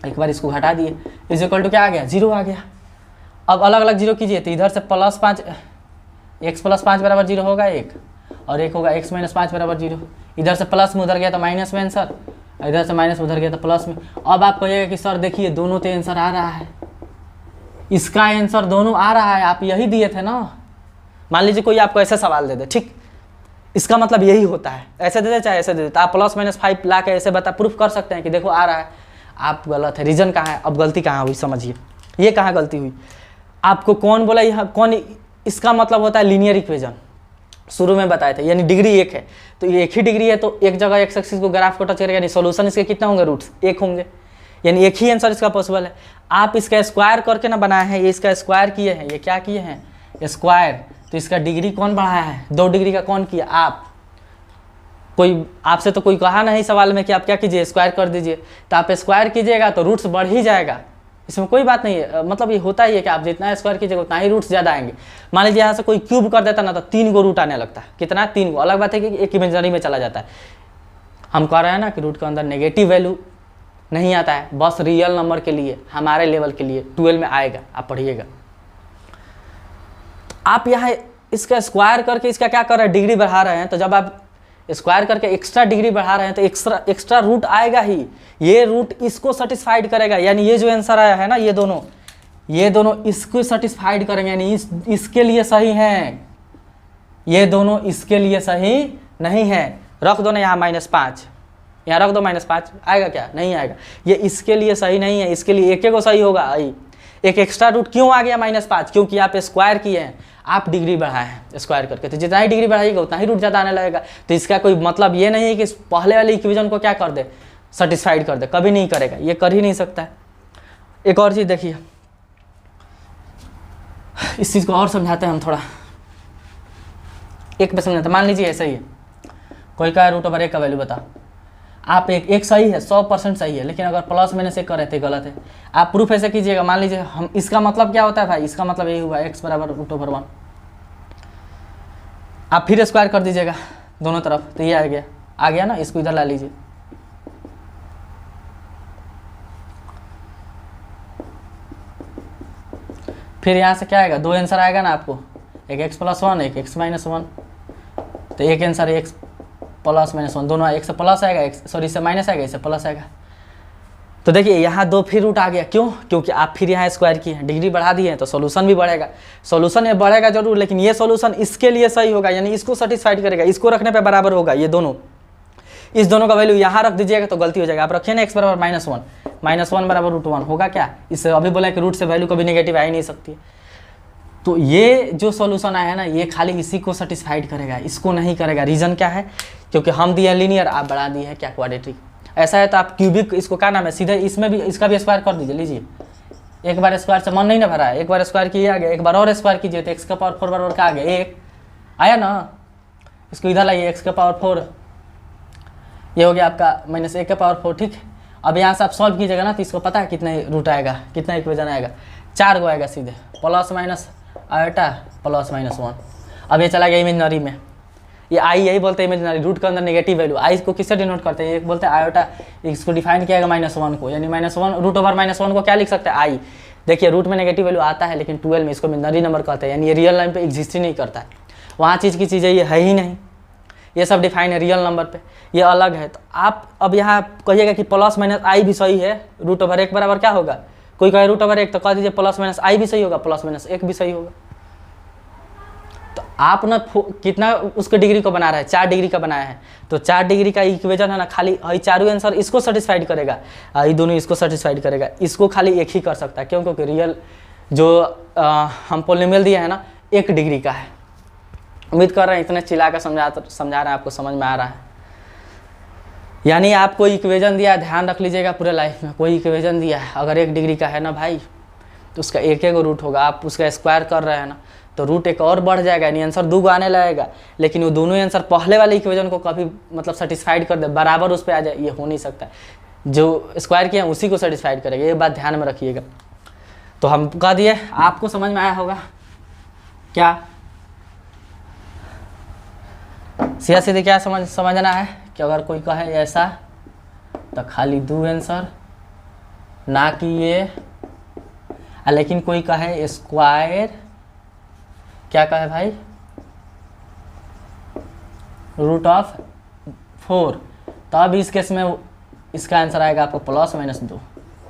एक बार इसको घटा दिए, इज इक्वल टू क्या आ गया 0 आ गया। अब अलग अलग जीरो कीजिए, तो इधर से +5 एक्स + 5 बराबर 0 होगा एक, और एक होगा x - 5 बराबर 0। इधर से प्लस में उधर गया तो माइनस में आंसर, इधर से माइनस में उधर गया तो प्लस में। अब आप कहिएगा कि सर देखिए दोनों तो आंसर आ रहा है, इसका आंसर दोनों आ रहा है, आप यही दिए थे ना। मान लीजिए कोई आपको ऐसा सवाल दे दे, ठीक, इसका मतलब यही होता है, ऐसे दे दे चाहे ऐसे दे दे, तो आप +-5 ला के ऐसे बता प्रूफ कर सकते हैं कि देखो आ रहा है। आप गलत है, रीजन कहाँ है, अब गलती कहाँ हुई समझिए, ये कहाँ गलती हुई। आपको कौन बोला यहाँ कौन, इसका मतलब होता है लीनियर इक्वेशन, शुरू में बताए थे, यानी डिग्री 1 है तो ये एक ही डिग्री है, तो एक जगह एक्स एक्सिस को ग्राफ को टच करेगा, यानी सॉल्यूशन इसके कितना होंगे रूट्स 1 होंगे, यानी एक ही आंसर इसका पॉसिबल है। आप इसका स्क्वायर करके ना बनाए हैं, ये इसका स्क्वायर किए हैं, ये क्या किए हैं स्क्वायर, तो इसका डिग्री कौन बढ़ाया है, 2 डिग्री का कौन किया आप। कोई आपसे तो कोई कहा नहीं सवाल में कि आप क्या कीजिए स्क्वायर कर दीजिए, तो आप स्क्वायर कीजिएगा तो रूट्स बढ़ ही जाएगा, इसमें कोई बात नहीं है। मतलब ये होता ही है कि आप जितना स्क्वायर कीजिएगा उतना ही रूट्स ज़्यादा आएंगे। मान लीजिए यहाँ से कोई क्यूब कर देता ना तो 3 गो रूट आने लगता है, कितना 3 गो। अलग बात है कि एक इमेजिनरी में चला जाता है। हम कह रहे हैं ना कि रूट के अंदर नेगेटिव वैल्यू नहीं आता है, बस रियल नंबर के लिए, हमारे लेवल के लिए 12 में आएगा, आप पढ़िएगा। आप यहाँ इसका स्क्वायर करके इसका क्या कर रहे हैं, डिग्री बढ़ा रहे हैं, तो जब आप स्क्वायर करके एक्स्ट्रा डिग्री बढ़ा रहे हैं तो एक्स्ट्रा रूट आएगा ही, ये रूट इसको सेटिस्फाइड करेगा, यानी ये जो आंसर आया है ना ये दोनों इसको सेटिस्फाइड करेंगे, यानी इसके लिए सही हैं, ये दोनों इसके लिए सही नहीं है। रख दो ना यहाँ -5, यहाँ रख दो -5, आएगा क्या, नहीं आएगा। ये इसके लिए सही नहीं है, इसके लिए एक को सही होगा। एक एक्स्ट्रा रूट क्यों आ गया -5, क्योंकि आप स्क्वायर किए हैं, आप डिग्री बढ़ाए हैं स्क्वायर करके, तो जितना ही डिग्री बढ़ाइएगा उतना ही रूट ज़्यादा आने लगेगा। तो इसका कोई मतलब ये नहीं है कि पहले वाले इक्वेशन को क्या कर दे, सेटिस्फाइड कर दे, कभी नहीं करेगा, ये कर ही नहीं सकता है। एक और चीज़ देखिए, इस चीज़ को और समझाते हैं हम थोड़ा, एक पे समझाते। मान लीजिए ऐसा ही है, कोई का √1 का वैल्यू बता, आप एक सही है, 100% सही है, लेकिन अगर +-1 कर रहे थे गलत है। आप प्रूफ ऐसे कीजिएगा, मान लीजिए हम, इसका मतलब क्या होता है भाई, इसका मतलब यही हुआ x बराबर √1। आप फिर स्क्वायर कर दीजिएगा दोनों तरफ, तो ये आ गया ना, इसको इधर ला लीजिए, फिर यहाँ से क्या आएगा, 2 आंसर आएगा ना आपको, एक x + 1 एक x - 1, तो एक आंसर है x +- 1, दोनों एक से प्लस आएगा, इससे माइनस आएगा, इससे प्लस आएगा। तो देखिए यहाँ 2 फिर रूट आ गया, क्यों, क्योंकि आप फिर यहाँ स्क्वायर किए हैं, डिग्री बढ़ा दिए हैं, तो सॉल्यूशन भी बढ़ेगा। सॉल्यूशन ये बढ़ेगा जरूर, लेकिन ये सॉल्यूशन इसके लिए सही होगा, यानी इसको सेटिस्फाइड करेगा, इसको रखने पे बराबर होगा। ये दोनों, इस दोनों का वैल्यू यहाँ रख दीजिएगा तो गलती हो जाएगा। आप रखिए ना x बराबर -1 बराबर √1 होगा क्या, इससे अभी बोला कि रूट से वैल्यू कभी नेगेटिव आ ही नहीं सकती है। तो ये जो सॉल्यूशन आया है ना, ये खाली इसी को सेटिस्फाइड करेगा, इसको नहीं करेगा। रीज़न क्या है, क्योंकि हम दिए लीनियर, आप बढ़ा दिए हैं क्या क्वाड्रेटिक। ऐसा है तो आप क्यूबिक, इसको क्या नाम है, सीधे इसमें भी इसका भी स्क्वायर कर दीजिए। लीजिए, एक बार स्क्वायर से मन नहीं ना भरा है, एक बार स्क्वायर किए आ गया, एक बार और स्क्वायर कीजिए तो x⁴ बराबर क्या आ गया, 1 आया ना। इसको इधर लाइए, x⁴, ये हो गया आपका -1⁴, ठीक। अब यहाँ से आप सॉल्व कीजिएगा ना, तो इसको पता है कितना रूट आएगा, कितना इक्वेशन आएगा, 4 गो आएगा सीधे, +- आयोटा +-1। अब ये चला गया इमेजिनरी में, ये आई यही बोलते हैं इमेजिनरी, रूट के अंदर नेगेटिव वैल्यू। आई को किससे डिनोट करते हैं, एक बोलते हैं आयोटा, इसको डिफाइन किया गया -1 को, यानी -1 √1 को क्या लिख सकते हैं, आई। देखिए रूट में नेगेटिव वैल्यू आता है, लेकिन 12 में इसको इमेजिनरी नंबर कहते हैं, यानी ये रियल लाइन पे एग्जिस्ट ही नहीं करता है। वहाँ चीज़ की चीज़ें ये है ही नहीं, ये सब डिफाइन है रियल नंबर पे, ये अलग है। तो आप अब यहाँ कहिएगा कि +- भी सही है, √1 बराबर क्या होगा, कोई कहे √1 तो कह दीजिए +- भी सही होगा, +-1 भी सही होगा। तो आप ना कितना उसके डिग्री को बना रहे हैं, 4 डिग्री का बनाया है, तो 4 डिग्री का इक्वेशन है ना, खाली चारों आंसर इसको सेटिस्फाइड करेगा, ये दोनों इसको सेटिस्फाइड करेगा, इसको खाली एक ही कर सकता है। क्यों, क्योंकि रियल जो हम पॉलिनोमियल दिया है ना 1 डिग्री का है। उम्मीद कर रहे हैं इतने चिल्ला कर समझा रहे हैं, आपको समझ में आ रहा है। यानी आपको इक्वेशन दिया है, ध्यान रख लीजिएगा पूरे लाइफ में, कोई इक्वेशन दिया है अगर 1 डिग्री का है ना भाई, तो उसका एक रूट होगा। आप उसका स्क्वायर कर रहे हैं ना, तो रूट एक और बढ़ जाएगा, यानी आंसर 2 आने लगेगा। लेकिन वो दोनों आंसर पहले वाले इक्वेशन को कभी मतलब सेटिस्फाइड कर दे, बराबर उस पर आ जाए, ये हो नहीं सकता। जो स्क्वायर किया उसी को सेटिस्फाइड करेगा, ये बात ध्यान में रखिएगा। तो हम कह दिए, आपको समझ में आया होगा क्या? सीधा सीधे क्या समझना है कि अगर कोई कहे ऐसा तो खाली दो आंसर, ना कि ये। लेकिन कोई कहे स्क्वायर, क्या कहे भाई, रूट ऑफ 4, तो अब इस केस में इसका आंसर आएगा आपको +-2।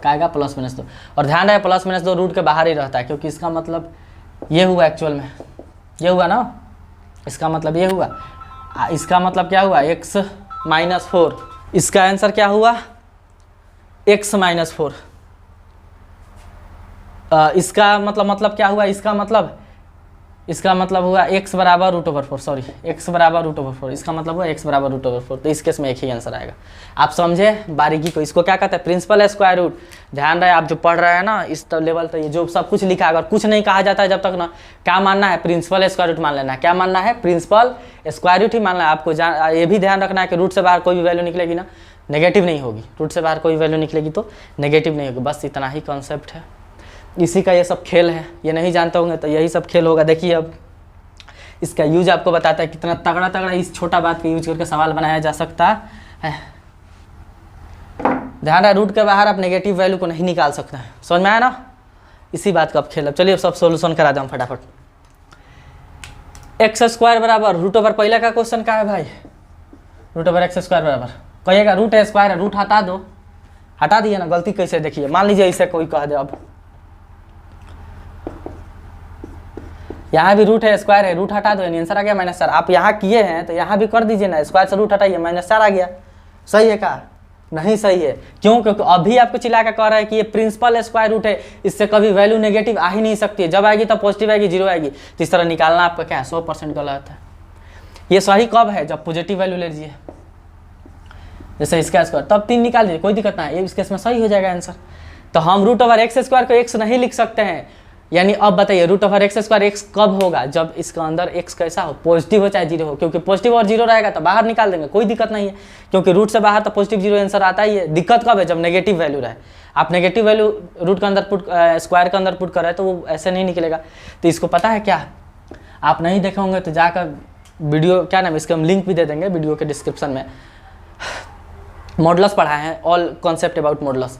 क्या आएगा? +-2। और ध्यान रहे +-2 रूट के बाहर ही रहता है, क्योंकि इसका मतलब ये हुआ, एक्चुअल में ये हुआ ना, इसका मतलब ये हुआ, इसका मतलब क्या हुआ? x-4। इसका आंसर क्या हुआ? x-4। इसका मतलब क्या हुआ? इसका मतलब हुआ x बराबर √4, सॉरी x बराबर √4, इसका मतलब हुआ x बराबर √4। तो इस केस में एक ही आंसर आएगा। आप समझे बारीकी को? इसको क्या कहते हैं? Principal square root. ध्यान रहे, आप जो पढ़ रहे हैं ना इस लेवल तक, ये जो सब कुछ लिखा है, अगर कुछ नहीं कहा जाता है जब तक ना, क्या मानना है? प्रिंसिपल स्क्वायर रूट मान लेना है। क्या मानना है? प्रिंसिपल स्क्वायर रूट ही मानना है। आपको ये भी ध्यान रखना है कि रूट से बाहर कोई भी वैल्यू निकलेगी ना, नेगेटिव नहीं होगी। रूट से बाहर कोई वैल्यू निकलेगी तो नेगेटिव नहीं होगी। बस इतना ही कॉन्सेप्ट है, इसी का ये सब खेल है। ये नहीं जानते होंगे तो यही सब खेल होगा। देखिए अब इसका यूज आपको बताता है कितना तगड़ा इस छोटा बात का यूज करके सवाल बनाया जा सकता है। ध्यान रहे, रूट के बाहर आप नेगेटिव वैल्यू को नहीं निकाल सकते हैं। समझ में आया ना? इसी बात का अब खेल। अब चलिए सब सोल्यूशन करा दें फटाफट। x² बराबर √, पहले का क्वेश्चन क्या है भाई? √x² बराबर, कहिएगा रूट स्क्वायर है, रूट हटा दो, हटा दिए ना, गलती कैसे? देखिए मान लीजिए इसे कोई कह दे, अब यहाँ भी रूट है, स्क्वायर है, रूट हटा दो, यानी आंसर आ गया -4। आप यहाँ किए हैं तो यहाँ भी कर दीजिए ना, स्क्वायर से रूट हटाइए, -4 आ गया। सही है क्या? नहीं सही है। क्यों? क्योंकि अभी आपको चिल्ला के कह रहा है कि ये प्रिंसिपल स्क्वायर रूट है, इससे कभी वैल्यू नेगेटिव आ ही नहीं सकती है। जब आएगी तब पॉजिटिव आएगी, 0 आएगी। तो इस तरह निकालना आपका क्या है? 100% गलत है। ये सही कब है? जब पॉजिटिव वैल्यू ले लीजिए, जैसे इसका स्क्वायर, तब 3 निकाल लीजिए, कोई दिक्कत नहीं है, इस केस में सही हो जाएगा आंसर। तो हम √x² को x नहीं लिख सकते हैं। यानी अब बताइए √x² x कब होगा? जब इसका अंदर x कैसा हो? पॉजिटिव हो चाहे 0 हो, क्योंकि पॉजिटिव और 0 रहेगा तो बाहर निकाल देंगे, कोई दिक्कत नहीं है, क्योंकि रूट से बाहर तो पॉजिटिव 0 आंसर आता ही है। दिक्कत कब है? जब नेगेटिव वैल्यू रहे। आप नेगेटिव वैल्यू रूट के अंदर स्क्वायर के अंदर पुट कर रहे हैं तो वो ऐसे नहीं निकलेगा। तो इसको पता है क्या? आप नहीं देखे होंगे तो जाकर वीडियो, क्या नाम, इसके हम लिंक भी दे देंगे वीडियो के डिस्क्रिप्शन में। मॉडुलस पढ़ाए हैं, ऑल कॉन्सेप्ट अबाउट मॉडुलस।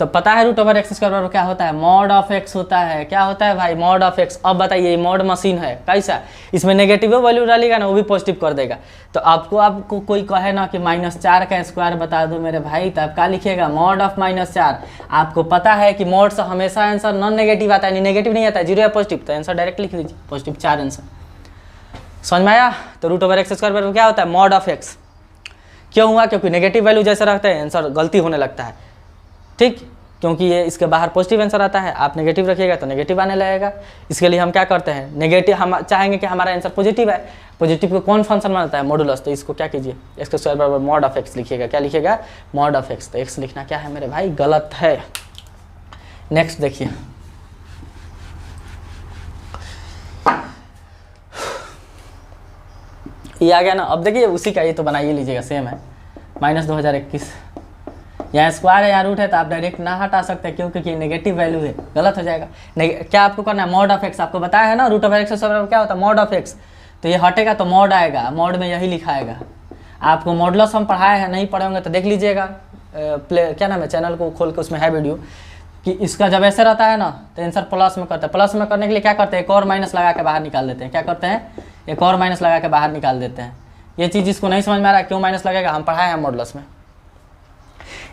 तो पता है √x² बराबर क्या होता है? मॉड ऑफ x होता है। क्या होता है भाई? Mod of x। अब बताइए, मॉड मशीन है, कैसा? इसमें नेगेटिव वैल्यू डालेगा ना, वो भी पॉजिटिव कर देगा। तो आपको कोई कहे ना कि -4 का स्क्वायर बता दो मेरे भाई, तो आप क्या लिखिएगा? Mod of -4। आपको पता है कि मॉड से हमेशा आंसर नॉन नेगेटिव आता है, नेगेटिव नहीं आता है, 0 या पॉजिटिव, तो आंसर डायरेक्ट लिख लीजिए, पॉजिटिव 4 आंसर। समझ में आया? तो √x² बराबर क्या होता है? Mod of x। क्यों हुआ? क्योंकि नेगेटिव वैल्यू जैसे रखते हैं आंसर गलती होने लगता है, ठीक? क्योंकि ये इसके बाहर पॉजिटिव आंसर आता है, आप नेगेटिव रखिएगा तो नेगेटिव आने लगेगा। इसके लिए हम क्या करते हैं? नेगेटिव, हम चाहेंगे कि हमारा आंसर पॉजिटिव है। पॉजिटिव को कौन फंक्शन मानता है? मॉडुलस। तो इसको क्या कीजिए? x² बराबर मॉड ऑफ x लिखिएगा। क्या लिखिएगा? Mod of x। तो x लिखना क्या है मेरे भाई? गलत है। नेक्स्ट देखिए, ये आ गया ना। अब देखिए उसी का ये तो बना ही लीजिएगा, सेम है, -2021। यहाँ स्क्वायर है, यहाँ रूट है, तो आप डायरेक्ट ना हटा सकते क्योंकि नेगेटिव वैल्यू है, गलत हो जाएगा। क्या आपको करना है? Mod of x। आपको बताया है ना √x² क्या होता है? Mod of x। तो ये हटेगा तो मॉड आएगा, मॉड में यही लिखा आएगा। आपको मॉडुलस हम पढ़ाए हैं, नहीं पढ़े होंगे तो देख लीजिएगा, क्या नाम है, चैनल को खोल के उसमें है वीडियो, कि इसका जब ऐसे रहता है ना तो आंसर प्लस में करते हैं। प्लस में करने के लिए क्या करते हैं? एक और माइनस लगा के बाहर निकाल देते हैं। क्या करते हैं? एक और माइनस लगा के बाहर निकाल देते हैं। ये चीज़ इसको नहीं समझ में आ रहा है क्यों माइनस लगेगा, हम पढ़ाए हैं मॉडुलस में,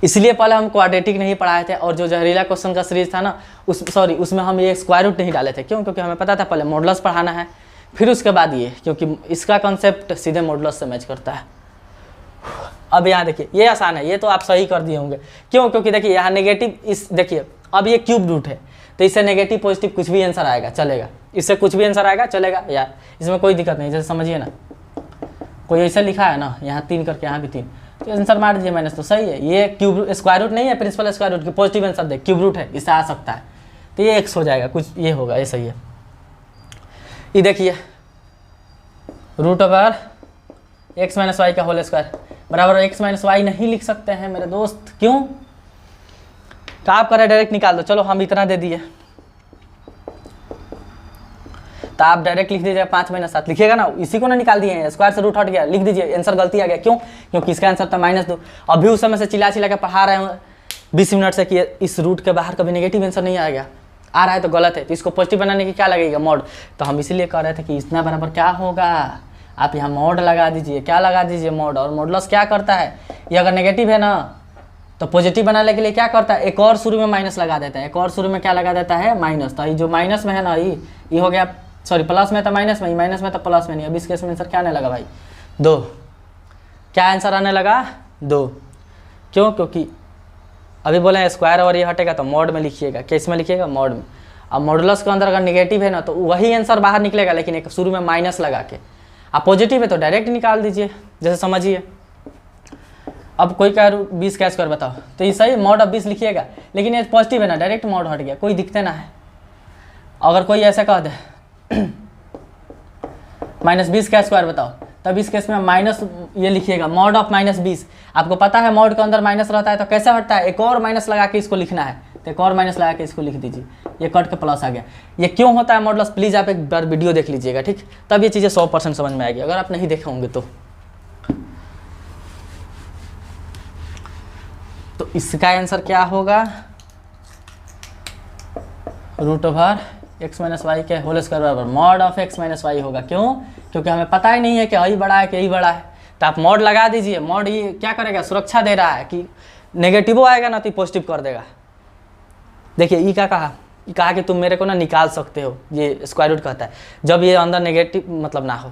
इसलिए पहले हम क्वाड्रेटिक नहीं पढ़ाए थे। और जो जहरीला क्वेश्चन का सीरीज था ना, उसमें हम ये स्क्वायर रूट नहीं डाले थे। क्यों? क्योंकि हमें पता था पहले मॉडुलस पढ़ाना है, फिर उसके बाद ये, क्योंकि इसका कॉन्सेप्ट सीधे मॉडुलस से मैच करता है। अब यहाँ देखिए, ये आसान है, ये तो आप सही कर दिए होंगे। क्यों? क्योंकि देखिए यहाँ नेगेटिव, इस देखिए अब ये क्यूब रूट है, तो इससे नेगेटिव पॉजिटिव कुछ भी आंसर आएगा चलेगा, इससे कुछ भी आंसर आएगा चलेगा यार, इसमें कोई दिक्कत नहीं। जैसे समझिए ना, कोई ऐसा लिखा है ना, यहाँ 3 करके यहाँ भी 3, तो आंसर मार दीजिए माइनस, तो सही है। ये क्यूब स्क्वायर रूट नहीं है, प्रिंसिपल स्क्वायर रूट की पॉजिटिव आंसर दे, क्यूब रूट है, इससे आ सकता है, तो ये x हो जाएगा, कुछ ये होगा, ये सही है। ये देखिए root over X minus Y का होल स्क्वायर बराबर एक्स माइनस वाई नहीं लिख सकते हैं मेरे दोस्त, क्यों? तो आप करें डायरेक्ट निकाल दो, चलो हम इतना दे दिए तो आप डायरेक्ट लिख दीजिए 5 माइनस 7 लिखिएगा ना, इसी को ना निकाल दिए हैं, स्क्वायर से रूट हट गया, लिख दीजिए आंसर गलती आ गया, क्यों? क्योंकि इसका आंसर था -2। अभी उस समय से चिल्ला के पढ़ा रहे हैं 20 मिनट से कि इस रूट के बाहर कभी नेगेटिव आंसर नहीं आएगा, आ रहा है तो गलत है, तो इसको पॉजिटिव बनाने की क्या लगेगा मॉड, तो हम इसीलिए कह रहे थे कि इतना बराबर क्या होगा, आप यहाँ मॉड लगा दीजिए, क्या लगा दीजिए मॉड, और मॉडुलस क्या करता है, ये अगर नेगेटिव है ना तो पॉजिटिव बनाने के लिए क्या करता है, एक और शुरू में माइनस लगा देता है, एक और शुरू में क्या लगा देता है माइनस, तो ये जो माइनस में है ना ये हो गया, सॉरी प्लस में था माइनस में, माइनस में था प्लस में नहीं, अब इस केस में आंसर क्या आने लगा भाई 2, क्या आंसर आने लगा 2, क्यों? क्योंकि अभी बोले हैं स्क्वायर और ये हटेगा तो मॉड में लिखिएगा, किस में लिखिएगा मॉड में, अब मॉडुलस के अंदर अगर नेगेटिव है ना तो वही आंसर बाहर निकलेगा, लेकिन एक शुरू में माइनस लगा के, आप पॉजिटिव है तो डायरेक्ट निकाल दीजिए, जैसे समझिए। अब कोई कह 20 का स्क्वायर बताओ, तो ये सही मॉड ऑफ 20 लिखिएगा, लेकिन ये पॉजिटिव है ना, डायरेक्ट मॉड हट गया, कोई दिक्कत ना है। अगर कोई ऐसा कह दे -20 का स्क्वायर बताओ, तब इस केस में माइनस ये लिखिएगा मॉड ऑफ -20, आपको पता है मॉड के अंदर माइनस रहता है तो कैसे हटता है, एक और माइनस लगा के इसको लिखना है, तो एक और माइनस लगा के इसको लिख दीजिए, ये कट के प्लस आ गया। ये क्यों होता है मॉडुलस, प्लीज़ आप एक बार वीडियो देख लीजिएगा, ठीक, तब ये चीज़ें 100% समझ में आएगी, अगर आप नहीं देखे होंगे तो इसका आंसर क्या होगा, root over X minus Y के होल स्क्वायर बराबर mod of X minus Y होगा, क्यों? क्योंकि हमें पता ही नहीं है कि यही बड़ा है कि यही बड़ा है, तो आप मॉड लगा दीजिए, मॉड ये क्या करेगा, सुरक्षा दे रहा है कि नेगेटिव आएगा ना तो पॉजिटिव कर देगा। देखिए ये क्या कहा, ये कहा कि तुम मेरे को ना निकाल सकते हो, ये स्क्वायर रूट कहता है जब ये अंदर नेगेटिव मतलब ना हो,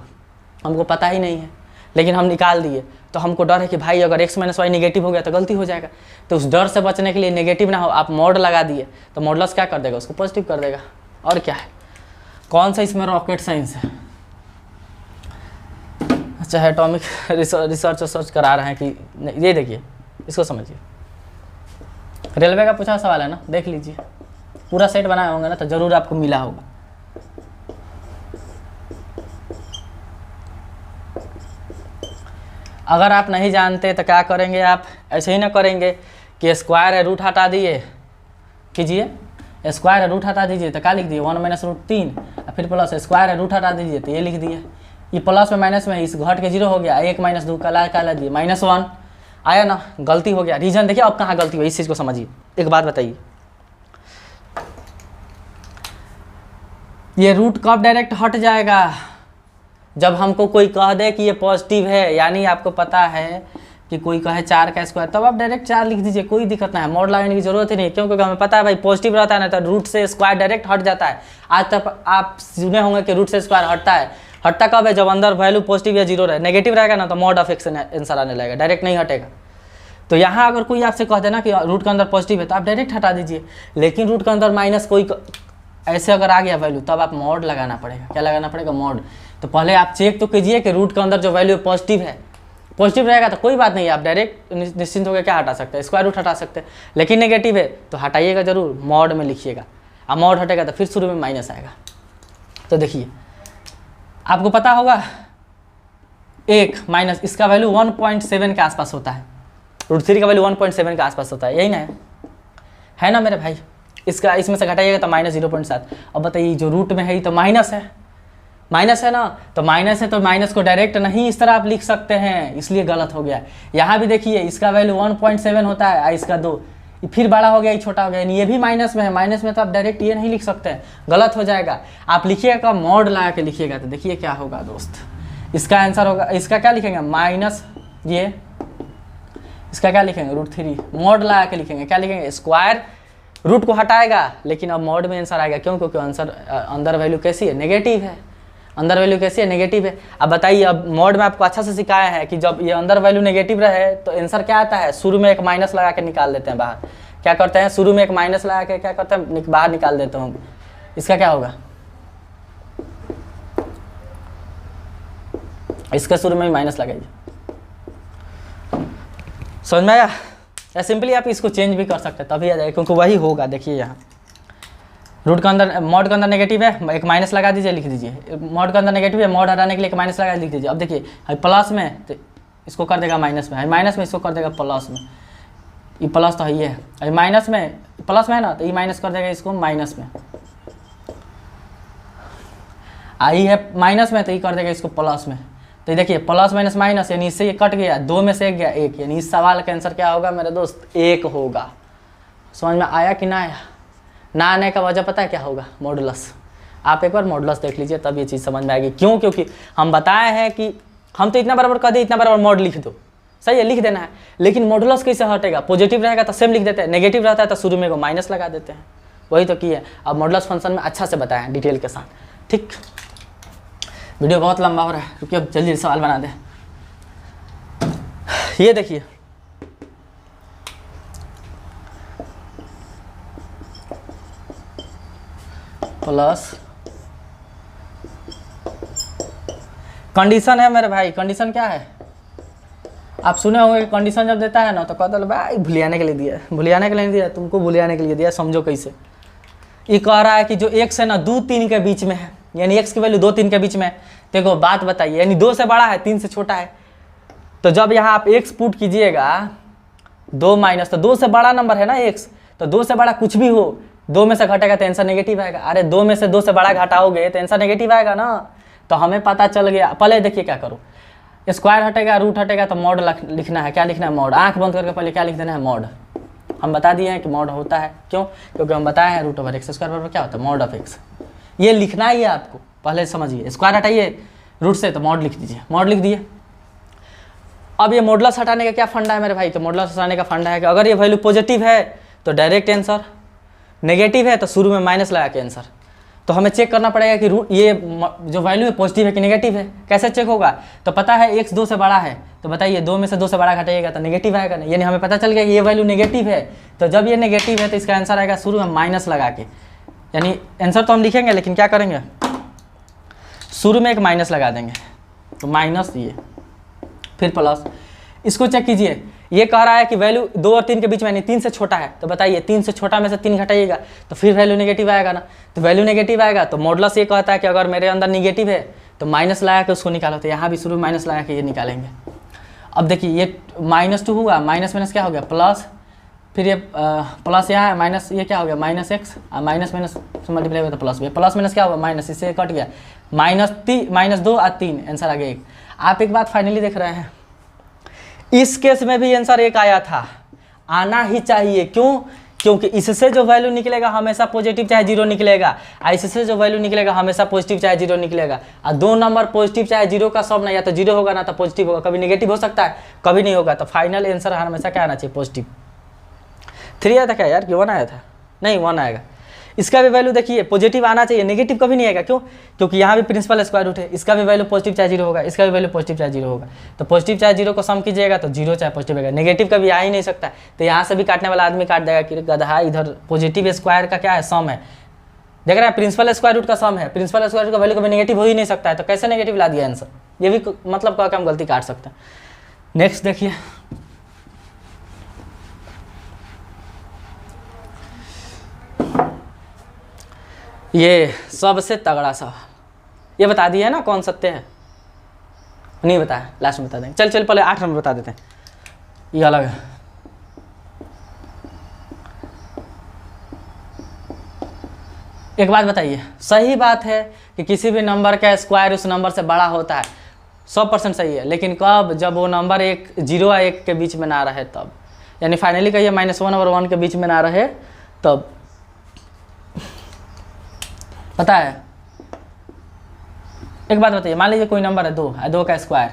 हमको पता ही नहीं है लेकिन हम निकाल दिए, तो हमको डर है कि भाई अगर एक्स माइनस वाई नेगेटिव हो गया तो गलती हो जाएगा, तो उस डर से बचने के लिए नेगेटिव ना हो आप मॉड लगा दिए, तो मॉडुलस क्या कर देगा, उसको पॉजिटिव कर देगा, और क्या है, कौन सा इसमें रॉकेट साइंस है, अच्छा एटॉमिक रिसर्च करा रहे हैं कि ये देखिए इसको समझिए, रेलवे का पूछा सवाल है ना, देख लीजिए पूरा सेट बनाए होंगे ना तो जरूर आपको मिला होगा। अगर आप नहीं जानते तो क्या करेंगे, आप ऐसे ही ना करेंगे कि स्क्वायर है रूट हटा दिए, कीजिए स्क्वायर है रूट हटा दीजिए तो क्या लिख दिए 1 - √3, फिर प्लस स्क्वायर है रूट हटा दीजिए तो ये लिख दिए, ये प्लस में माइनस में इस घट के 0 हो गया, 1 - 2 का ला दिए -1 आया ना, गलती हो गया, रीजन देखिए अब कहाँ गलती हुई इस चीज़ को समझिए। एक बात बताइए, ये रूट कब डायरेक्ट हट जाएगा, जब हमको कोई कह दे कि ये पॉजिटिव है, यानी आपको पता है कि कोई कहे 4 का स्क्वायर, तब आप डायरेक्ट 4 लिख दीजिए, कोई दिक्कत नहीं है, मॉड लगाने की जरूरत ही नहीं, क्यों? क्योंकि हमें पता है भाई पॉजिटिव रहता है ना तो रूट से स्क्वायर डायरेक्ट हट जाता है। आज तक आप सुने होंगे कि रूट से स्क्वायर हटता है, हटता कब है, जब अंदर वैल्यू पॉजिटिव या 0 रहे, नेगेटिव रहेगा ना तो मॉड ऑफ एक्स आंसर आने लगेगा, डायरेक्ट नहीं हटेगा। तो यहाँ अगर कोई आपसे कह देना कि रूट के अंदर पॉजिटिव है तो आप डायरेक्ट हटा दीजिए, लेकिन रूट के अंदर माइनस कोई ऐसे अगर आ गया वैल्यू तब आप मॉड लगाना पड़ेगा, क्या लगाना पड़ेगा मॉड। तो पहले आप चेक तो कीजिए कि रूट के अंदर जो वैल्यू पॉजिटिव है, पॉजिटिव रहेगा तो कोई बात नहीं है, आप डायरेक्ट निश्चिंत होकर क्या हटा सकते हैं, स्क्वायर रूट हटा सकते हैं, लेकिन नेगेटिव है तो हटाइएगा जरूर, मॉड में लिखिएगा, अब मॉड हटेगा तो फिर शुरू में माइनस आएगा। तो देखिए आपको पता होगा एक माइनस इसका वैल्यू 1.7 के आसपास होता है, √3 का वैल्यू 1.7 के आसपास होता है, यही ना है ना मेरे भाई, इसका इसमें से घटाइएगा तो -0.7। अब बताइए जो रूट में है ये तो माइनस है ना, तो माइनस है तो माइनस को डायरेक्ट नहीं इस तरह आप लिख सकते हैं, इसलिए गलत हो गया। यहाँ भी देखिए इसका वैल्यू 1.7 होता है, इसका 2, फिर बड़ा हो गया, ये छोटा हो गया, ये भी माइनस में है, माइनस में तो आप डायरेक्ट ये नहीं लिख सकते हैं, गलत हो जाएगा। आप लिखिएगा मॉड लगा के लिखिएगा तो देखिए क्या होगा दोस्त, इसका आंसर होगा, इसका क्या लिखेंगे माइनस, ये इसका क्या लिखेंगे √3, मॉड लगा के लिखेंगे, क्या लिखेंगे स्क्वायर रूट को हटाएगा, लेकिन अब मॉड में आंसर आएगा, क्यों? क्योंकि आंसर अंदर वैल्यू कैसी है, नेगेटिव है, अंदर वैल्यू कैसी है, नेगेटिव है। अब बताइए, अब मॉड में आपको अच्छा से सिखाया है कि जब ये अंदर वैल्यू नेगेटिव रहे तो आंसर क्या आता है, शुरू में एक माइनस लगा के निकाल देते हैं बाहर, क्या करते हैं शुरू में एक माइनस लगा के क्या करते हैं बाहर निकाल देते हैं, इसका क्या होगा, इसका शुरू में माइनस लगाइए, समझ में आया? या सिंपली आप इसको चेंज भी कर सकते हैं तभी आ जाएगा, क्योंकि वही होगा। देखिए यहाँ रूट के अंदर मॉड के अंदर नेगेटिव है, एक माइनस लगा दीजिए, लिख दीजिए। मॉड के अंदर नेगेटिव है, मॉड हटाने के लिए एक माइनस लगा लिख दीजिए। अब देखिए प्लस में तो इसको कर देगा माइनस में, माइनस में इसको कर देगा प्लस में। ये प्लस तो ये है, माइनस में प्लस में है ना, तो ये माइनस कर देगा इसको माइनस में। आई है माइनस में तो ये कर देगा इसको प्लस में। तो देखिए प्लस माइनस माइनस, यानी इससे ये कट गया, 2 में से 1 गया 1, यानी इस सवाल का आंसर क्या होगा मेरे दोस्त? 1 होगा। समझ में आया कि ना आया? ना आने का वजह पता है क्या होगा? मॉडुलस। आप एक बार मॉडुलस देख लीजिए तब ये चीज़ समझ में आएगी। क्यों? क्योंकि हम बताए हैं कि हम तो इतना बराबर कर दे, इतना बराबर मॉड लिख दो, सही है, लिख देना है। लेकिन मॉडुलस कैसे हटेगा? पॉजिटिव रहेगा तो सेम लिख देते हैं, नेगेटिव रहता है तो शुरू में को माइनस लगा देते हैं। वही तो किए। अब मॉडुलस फंक्शन में अच्छा से बताया डिटेल के साथ। ठीक, वीडियो बहुत लंबा हो रहा है, रुकिए अब जल्दी सवाल बना दें। ये देखिए प्लस कंडीशन है मेरे भाई। कंडीशन क्या है? आप सुने होंगे कि कंडीशन जब देता है ना तो कहता है भाई भुलियाने के लिए दिया, भुलियाने के लिए नहीं दिया, तुमको भुलियाने के लिए दिया, समझो कैसे। ये कह रहा है कि जो x है ना 2 3 के बीच में है, यानी x की वैल्यू 2 3 के बीच में है। देखो बात बताइए, यानी 2 से बड़ा है 3 से छोटा है, तो जब यहाँ आप x पुट कीजिएगा 2 माइनस, तो 2 से बड़ा नंबर है ना x, तो 2 से बड़ा कुछ भी हो 2 में से घटेगा तो आंसर नेगेटिव आएगा। अरे 2 में से 2 से बड़ा घटाओगे तो आंसर नेगेटिव आएगा ना। तो हमें पता चल गया। पहले देखिए क्या करो, स्क्वायर हटेगा, रूट हटेगा, तो मॉड लिखना है। क्या लिखना है? मॉड। आंख बंद करके पहले क्या लिख देना है? मॉड। हम बता दिए हैं कि मॉड होता है। क्यों? क्योंकि हम बताए हैं √x² बराबर क्या होता है? Mod of x। ये लिखना ही है आपको, पहले समझिए। स्क्वायर हटाइए रूट से तो मॉड लिख दीजिए, मॉड लिख दिए। अब ये मॉडुलस हटाने का क्या फंडा है मेरे भाई? तो मॉडुलस हटाने का फंडा है कि अगर ये वैल्यू पॉजिटिव है तो डायरेक्ट आंसर, नेगेटिव है तो शुरू में माइनस लगा के आंसर। तो हमें चेक करना पड़ेगा कि ये जो वैल्यू है पॉजिटिव है कि नेगेटिव है। कैसे चेक होगा? तो पता है x 2 से बड़ा है, तो बताइए 2 में से 2 से बड़ा घटाइएगा तो नेगेटिव आएगा ना, यानी हमें पता चल गया कि ये वैल्यू नेगेटिव है। तो जब ये नेगेटिव है तो इसका आंसर आएगा शुरू में माइनस लगा के, यानी आंसर तो हम लिखेंगे लेकिन क्या करेंगे? शुरू में एक माइनस लगा देंगे, तो माइनस ये, फिर प्लस। इसको चेक कीजिए, ये कह रहा है कि वैल्यू 2 और 3 के बीच में, यानी 3 से छोटा है, तो बताइए 3 से छोटा में से 3 घटाइएगा तो फिर वैल्यू नेगेटिव आएगा ना। तो वैल्यू नेगेटिव आएगा तो मॉडुलस ये कहता है कि अगर मेरे अंदर नेगेटिव है तो माइनस लगा के उसको निकालो, तो यहाँ भी शुरू में माइनस लगा के ये निकालेंगे। अब देखिए ये -2 हुआ, माइनस माइनस क्या हो गया? प्लस, फिर ये प्लस यहाँ है, माइनस ये क्या हो गया? -x, माइनस माइनस से मल्टीप्लाई हुआ तो प्लस हुआ, प्लस माइनस क्या हुआ? माइनस, इससे कट गया, -2 और 3, आंसर आ गया 1। आप एक बात फाइनली देख रहे हैं, इस केस में भी आंसर 1 आया था, आना ही चाहिए। क्यों? क्योंकि इससे जो वैल्यू निकलेगा हमेशा पॉजिटिव चाहे 0 निकलेगा, और इससे जो वैल्यू निकलेगा हमेशा पॉजिटिव चाहे 0 निकलेगा। और 2 नंबर पॉजिटिव चाहे 0 का सम ना या तो 0 होगा ना तो पॉजिटिव होगा, कभी नेगेटिव हो सकता है, कभी नहीं होगा। तो फाइनल आंसर हमेशा क्या आना चाहिए? पॉजिटिव। 3 आया था क्या यार कि 1 आया था? नहीं, 1 आएगा। इसका भी वैल्यू देखिए पॉजिटिव आना चाहिए, नेगेटिव कभी नहीं आएगा। क्यों? क्योंकि यहाँ भी प्रिंसिपल स्क्वायर रूट है, इसका भी वैल्यू पॉजिटिव चाहे 0 होगा, इसका भी वैल्यू पॉजिटिव चाहे 0 होगा। तो पॉजिटिव चाहे 0 को सम कीजिएगा तो 0 चाहे पॉजिटिव आएगा, नेगेटिव कभी आ ही नहीं सकता। तो यहाँ से भी काटने वाला आदमी काट देगा कि गधा, इधर पॉजिटिव स्क्वायर का क्या है? सम है। देख रहे हैं, प्रिंसिपल स्क्वायर रूट का सम है, प्रिंसिपल स्क्वायर रूट का वैल्यू कभी नेगेटिव हो ही नहीं सकता है। तो कैसे नेगेटिव ला दिया आंसर? ये भी मतलब क्या हम गलती काट सकते हैं। नेक्स्ट देखिए, ये सबसे तगड़ा सा, ये बता दिया है ना कौन सत्य है? नहीं बताया, लास्ट में बता देंगे। चल पहले 8 नंबर बता देते हैं, ये अलग है। एक बात बताइए, सही बात है कि किसी भी नंबर का स्क्वायर उस नंबर से बड़ा होता है, 100% सही है। लेकिन कब? जब वो नंबर 0 और 1 के बीच में ना रहे तब, यानी फाइनली कहिए -1 और 1 के बीच में ना रहे तब। पता है, एक बात बताइए, मान लीजिए कोई नंबर है 2 का स्क्वायर,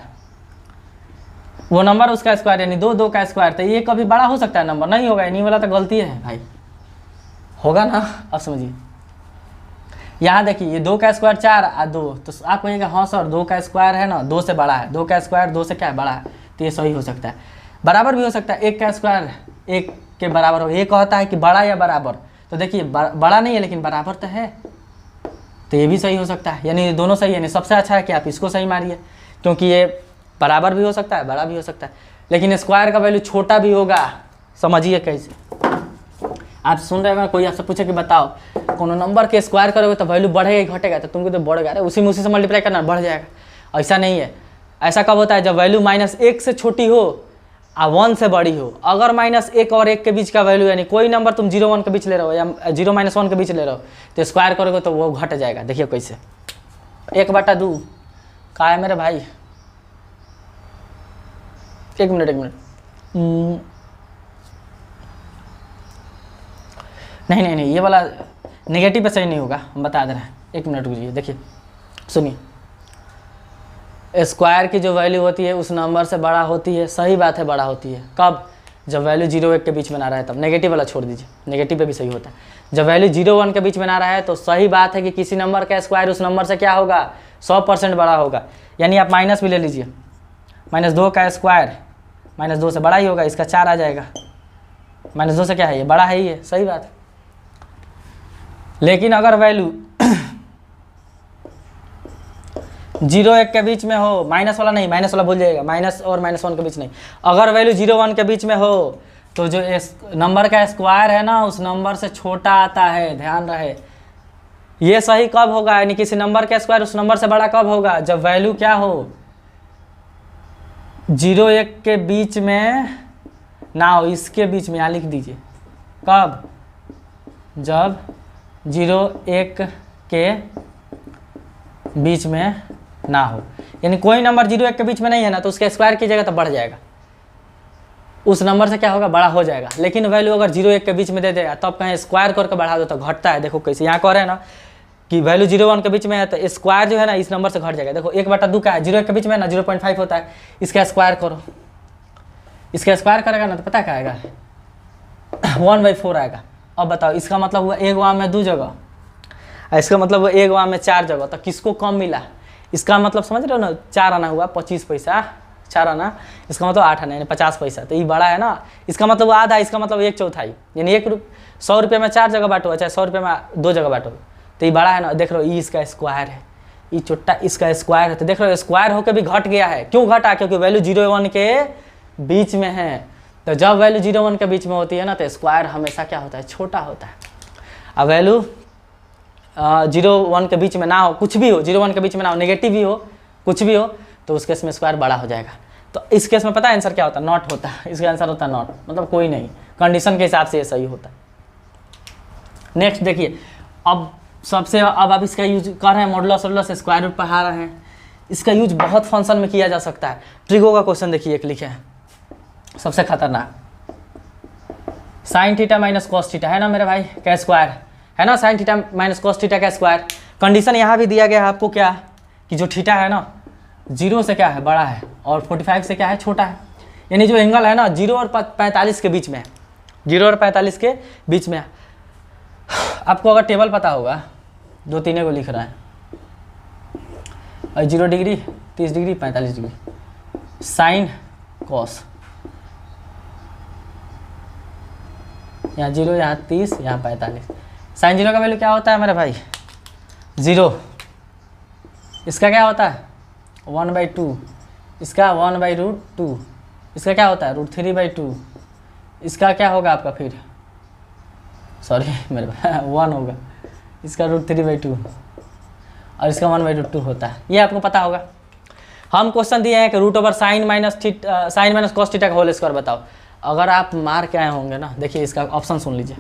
वो नंबर उसका स्क्वायर यानी 2 का स्क्वायर, तो ये कभी बड़ा हो सकता है नंबर? नहीं होगा। नहीं वाला तो गलती है भाई, होगा ना? अब समझिए, यहाँ देखिए ये 2 का स्क्वायर 4 और 2, तो आप कहिएगा हाँ सर 2 का स्क्वायर है ना 2 से बड़ा है, 2 का स्क्वायर 2 से क्या है? बड़ा है। तो ये सही हो सकता है। बराबर भी हो सकता है, 1 का स्क्वायर 1 के बराबर हो। ये कहता है कि बड़ा या बराबर, तो देखिए बड़ा नहीं है लेकिन बराबर तो है, तो ये भी सही हो सकता है। यानी दोनों सही है। यानी सबसे अच्छा है कि आप इसको सही मारिए, क्योंकि ये बराबर भी हो सकता है, बड़ा भी हो सकता है, लेकिन स्क्वायर का वैल्यू छोटा भी होगा। समझिए कैसे। आप सुन रहे हैं, कोई आपसे पूछे कि बताओ कोनो नंबर के स्क्वायर करोगे तो वैल्यू बढ़ेगा घटेगा, तो तुमको तो बढ़ेगा, अरे उसी में उसी से मल्टीप्लाई करना बढ़ जाएगा। ऐसा नहीं है, ऐसा कब होता है जब वैल्यू -1 से छोटी हो और 1 से बड़ी हो। अगर -1 और 1 के बीच का वैल्यू यानी कोई नंबर तुम 0 1 के बीच ले रहे हो या 0 -1 के बीच ले रहे हो तो स्क्वायर करोगे तो वो घट जाएगा। देखिए कैसे 1/2 कहाँ है मेरे भाई, एक मिनट नहीं ये वाला नेगेटिव पे सही नहीं होगा, हम बता दे रहे हैं, एक मिनट रुकिए। देखिए सुनिए, स्क्वायर की जो वैल्यू होती है उस नंबर से बड़ा होती है, सही बात है बड़ा होती है। कब? जब वैल्यू 0 1 के बीच में ना रहे तब। नेगेटिव वाला छोड़ दीजिए, नेगेटिव पे भी सही होता है। जब वैल्यू 0 1 के बीच में ना रहे तो सही बात है कि किसी नंबर का स्क्वायर उस नंबर से क्या होगा 100% बड़ा होगा। यानी आप माइनस भी ले लीजिए, -2 का स्क्वायर -2 से बड़ा ही होगा, इसका 4 आ जाएगा। -2 से क्या है, ये बड़ा है ही है, सही बात है। लेकिन अगर वैल्यू 0 1 के बीच में हो, माइनस वाला नहीं, माइनस वाला भूल जाइएगा, माइनस और -1 के बीच नहीं, अगर वैल्यू 0 1 के बीच में हो तो जो नंबर का स्क्वायर है ना उस नंबर से छोटा आता है, ध्यान रहे। ये सही कब होगा, यानी किसी नंबर का स्क्वायर उस नंबर से बड़ा कब होगा, जब वैल्यू क्या हो 0 1 के बीच में ना हो, इसके बीच में यहाँ लिख दीजिए। कब? जब 0 1 के बीच में ना हो, यानी कोई नंबर 0 1 के बीच में नहीं है ना तो उसके स्क्वायर की जगह तो बढ़ जाएगा, उस नंबर से क्या होगा बड़ा हो जाएगा। लेकिन वैल्यू अगर 0 1 के बीच में दे देगा तब कहीं स्क्वायर करके बढ़ा दो तो घटता है। देखो कैसे, यहाँ कह रहे हैं ना कि वैल्यू 0 1 के बीच में है तो स्क्वायर जो है ना इस नंबर से घट जाएगा। देखो 1/2 का है, 0 1 के बीच में है ना 0.5 होता है, इसका स्क्वायर करो, इसका स्क्वायर करेगा ना तो पता क्या आएगा 1/4 आएगा। अब बताओ इसका मतलब हुआ 1 वाम में 2 जगह, इसका मतलब हुआ 1 वाम में 4 जगह, तो किसको कम मिला? इसका मतलब समझ रहे हो ना, 4 आना हुआ 25 पैसा, 4 आना, इसका मतलब 8 आना यानी 50 पैसा, तो ये बड़ा है ना। इसका मतलब आधा, इसका मतलब 1/4, यानी 100 रुपये में 4 जगह बांटो, चाहे 100 रुपये में 2 जगह बांटो, तो ये बड़ा है ना। देख रहे हो ये इसका स्क्वायर है, ये छोटा इसका स्क्वायर है, तो देख रहे हो स्क्वायर होकर भी घट गया है। क्यों घटा? क्योंकि वैल्यू 0 1 के बीच में है। तो जब वैल्यू 0 1 के बीच में होती है ना तो स्क्वायर हमेशा क्या होता है, छोटा होता है। अब वैल्यू 0 1 के बीच में ना हो, कुछ भी हो 0 1 के बीच में ना हो, नेगेटिव भी हो, कुछ भी हो, तो उस केस में स्क्वायर बड़ा हो जाएगा। तो इस केस में पता है आंसर क्या होता है? नॉट होता है। इसका आंसर होता है नॉट, मतलब कोई नहीं, कंडीशन के हिसाब से ये सही होता है। नेक्स्ट देखिए, अब आप इसका यूज कर रहे हैं, मॉडुलस वॉडुलस स्क्वायर रूट पढ़ा रहे हैं, इसका यूज बहुत फंक्शन में किया जा सकता है। ट्रिगो का क्वेश्चन देखिए एक लिखे हैं, सबसे खतरनाक, sine theta minus cos theta है ना मेरे भाई, का स्क्वायर है ना, sine theta minus cos theta का स्क्वायर। कंडीशन यहाँ भी दिया गया है आपको क्या, कि जो थीटा है ना 0 से क्या है बड़ा है और 45 से क्या है छोटा है, यानी जो एंगल है ना 0 और 45 के बीच में है, 0 और 45 के बीच में है। आपको अगर टेबल पता होगा, 2 3 को लिख रहा है, और 0 degree 30 degree 45 degree, sine cos, यहाँ 0 यहाँ 30 यहाँ 45, साइन 0 का वैल्यू क्या होता है मेरे भाई 0, इसका क्या होता है 1/2, इसका 1/√2, इसका क्या होता है √3/2, इसका क्या होगा आपका फिर, सॉरी मेरे भाई 1 होगा, इसका √3/2 और इसका 1/√2 होता है, ये आपको पता होगा। हम क्वेश्चन दिए हैं कि √साइन माइनस कॉस थीटा का होल स्क्वायर बताओ। अगर आप मार के आए होंगे ना, देखिए इसका ऑप्शन सुन लीजिए,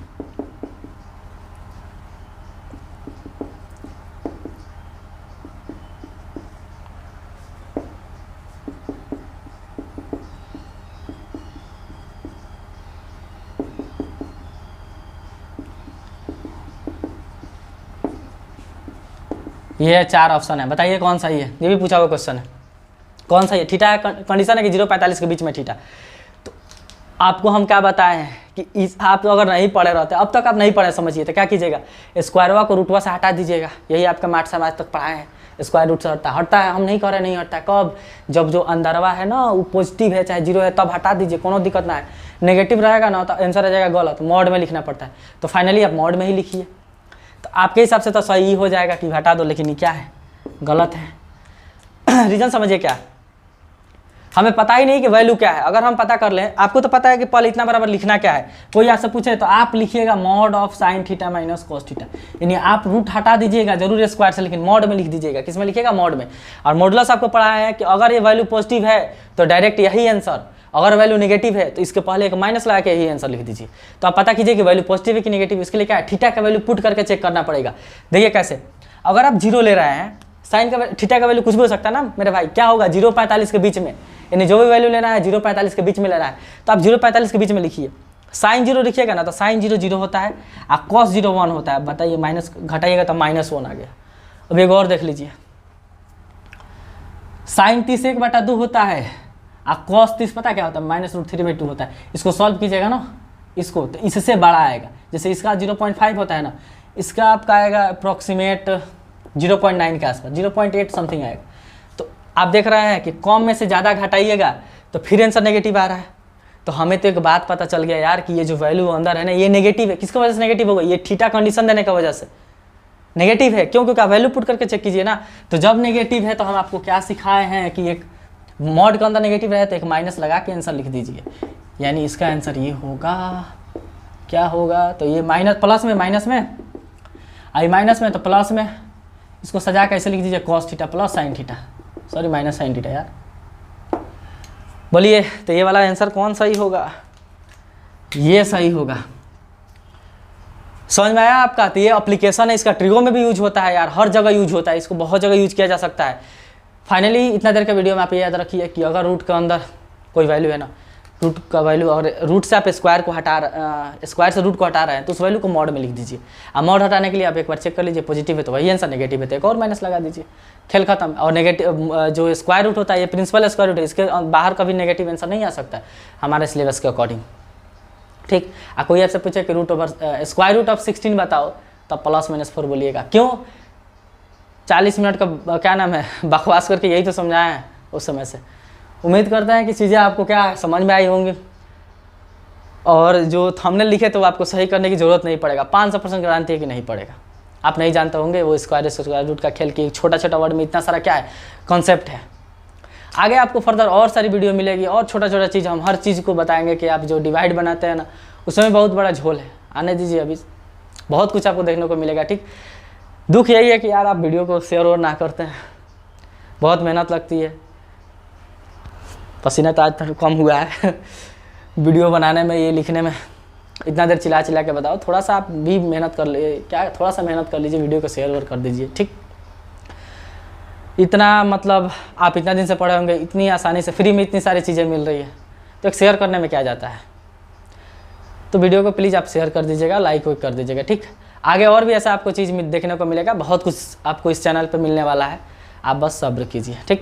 ये 4 ऑप्शन है, बताइए कौन सा ही है, ये भी पूछा हुआ क्वेश्चन है, कौन सा है? थीटा कंडीशन है कि 0 45 के बीच में थीटा। तो आपको हम क्या बताएं कि आप तो अगर नहीं पढ़े रहते, अब तक आप नहीं पढ़े समझिए, तो क्या कीजिएगा स्क्वायरवा को रूटवा से हटा दीजिएगा। यही आपका मैथ से आज तक पढ़ाए हैं, स्क्वायर रूट से हटता है, हम नहीं कह रहे नहीं हटता। कब? जब जो अंदरवा है ना वो पॉजिटिव है चाहे 0 है तब हटा दीजिए, कोनो दिक्कत ना है। नेगेटिव रहेगा ना तो आंसर आ जाएगा गलत, मॉड में लिखना पड़ता है, तो फाइनली आप मॉड में ही लिखिए, तो आपके हिसाब से तो सही हो जाएगा कि हटा दो, लेकिन ये क्या है गलत है। रीजन समझिए क्या, हमें पता ही नहीं कि वैल्यू क्या है। अगर हम पता कर लें, आपको तो पता है कि पल इतना बराबर लिखना क्या है, कोई आपसे पूछे तो आप लिखिएगा mod of sine theta minus cos theta, यानी आप रूट हटा दीजिएगा जरूर स्क्वायर से, लेकिन मॉड में लिख दीजिएगा। किस में लिखिएगा? मॉड में। और मॉडुलस आपको पढ़ा है कि अगर ये वैल्यू पॉजिटिव है तो डायरेक्ट यही आंसर, अगर वैल्यू नेगेटिव है तो इसके पहले एक माइनस लगा के यही आंसर लिख दीजिए। तो आप पता कीजिए कि वैल्यू पॉजिटिव है कि नेगेटिव। इसके लिए क्या है, थीटा का वैल्यू पुट करके चेक करना पड़ेगा। देखिए कैसे, अगर आप 0 ले रहे हैं, साइन का थीटा का वैल्यू कुछ भी हो सकता है ना मेरे भाई, क्या होगा 0-45 के बीच में, यानी जो भी वैल्यू लेना है 0-45 के बीच में लेना है, तो आप 0-45 के बीच में लिखिए। साइन 0 लिखिएगा ना तो साइन 0 0 होता है और कॉस 0 1 होता है। बताइए, माइनस घटाइएगा तो -1 आ गया। अब एक और देख लीजिए, साइन 30 1/2 होता है और कॉस 30 पता क्या होता है, -√3/2 होता है। इसको सॉल्व कीजिएगा ना, इसको तो इससे बड़ा आएगा। जैसे इसका 0.5 होता है ना, इसका आपका आएगा अप्रॉक्सीमेट 0.9 के आसपास, 0.8 समथिंग आएगा। तो आप देख रहे हैं कि कम में से ज़्यादा घटाइएगा तो फिर आंसर नेगेटिव आ रहा है। तो हमें तो एक बात पता चल गया यार कि ये जो वैल्यू अंदर है ना, ये नेगेटिव है। किसकी वजह से नेगेटिव होगा? ये थीटा कंडीशन देने की वजह से नेगेटिव है। क्यों? क्योंकि आप वैल्यू पुट करके चेक कीजिए ना। तो जब नेगेटिव है तो हम आपको क्या सिखाए हैं कि एक मॉड के अंदर नेगेटिव रहे तो एक माइनस लगा के आंसर लिख दीजिए। यानी इसका आंसर ये होगा, क्या होगा, तो ये माइनस प्लस में माइनस में, आई माइनस में तो प्लस में, इसको सजा के ऐसे लिख दीजिए cos theta plus sine theta, sorry minus sine theta यार। बोलिए तो ये वाला आंसर कौन सही होगा? ये सही होगा। समझ में आया आपका? तो ये एप्लीकेशन है, इसका ट्रिगो में भी यूज होता है यार, हर जगह यूज होता है, इसको बहुत जगह यूज किया जा सकता है। फाइनली इतना देर के वीडियो में आप ये याद रखिए कि अगर रूट के अंदर कोई वैल्यू है ना, रूट का वैल्यू और रूट से आप स्क्वायर को स्क्वायर से रूट को हटा रहे हैं तो उस वैल्यू को मॉड में लिख दीजिए। अब मॉड हटाने के लिए आप एक बार चेक कर लीजिए, पॉजिटिव है तो वही आंसर, नेगेटिव है तो एक और माइनस लगा दीजिए, खेल खत्म। और नेगेटिव जो स्क्वायर रूट होता है, ये प्रिंसिपल स्क्वायर रूट है, इसके बाहर कभी नेगेटिव आंसर नहीं आ सकता है हमारे सिलेबस के अकॉर्डिंग। ठीक। कोई आपसे पूछे कि स्क्वायर रूट ऑफ 16 बताओ, तब +-4 बोलिएगा। क्यों? 40 मिनट का क्या नाम है बकवास करके यही तो समझाया है उस समय से। उम्मीद करते हैं कि चीज़ें आपको क्या समझ में आई होंगी, और जो थंबनेल लिखे तो आपको सही करने की ज़रूरत नहीं पड़ेगा। 500% गारंटी है कि नहीं पड़ेगा। आप नहीं जानते होंगे वो स्क्वायर रूट का खेल की छोटा छोटा वर्ड में इतना सारा क्या है कॉन्सेप्ट है। आगे आपको फर्दर और सारी वीडियो मिलेगी और छोटा छोटा चीज़ हम हर चीज़ को बताएंगे कि आप जो डिवाइड बनाते हैं ना, उसमें बहुत बड़ा झोल है। आने दीजिए, अभी बहुत कुछ आपको देखने को मिलेगा। ठीक। दुख यही है कि यार आप वीडियो को शेयर और ना करते हैं, बहुत मेहनत लगती है, पसीना तो आज तक कम हुआ है वीडियो बनाने में, ये लिखने में। इतना देर चिल्ला चिल्ला के बताओ, थोड़ा सा आप भी मेहनत कर ले, क्या थोड़ा सा मेहनत कर लीजिए, वीडियो को शेयर और कर दीजिए। ठीक। इतना मतलब आप इतना दिन से पढ़े होंगे, इतनी आसानी से फ्री में इतनी सारी चीज़ें मिल रही है, तो एक शेयर करने में क्या जाता है। तो वीडियो को प्लीज़ आप शेयर कर दीजिएगा, लाइक कर दीजिएगा। ठीक। आगे और भी ऐसा आपको चीज़ देखने को मिलेगा, बहुत कुछ आपको इस चैनल पर मिलने वाला है, आप बस सब्र कीजिए। ठीक।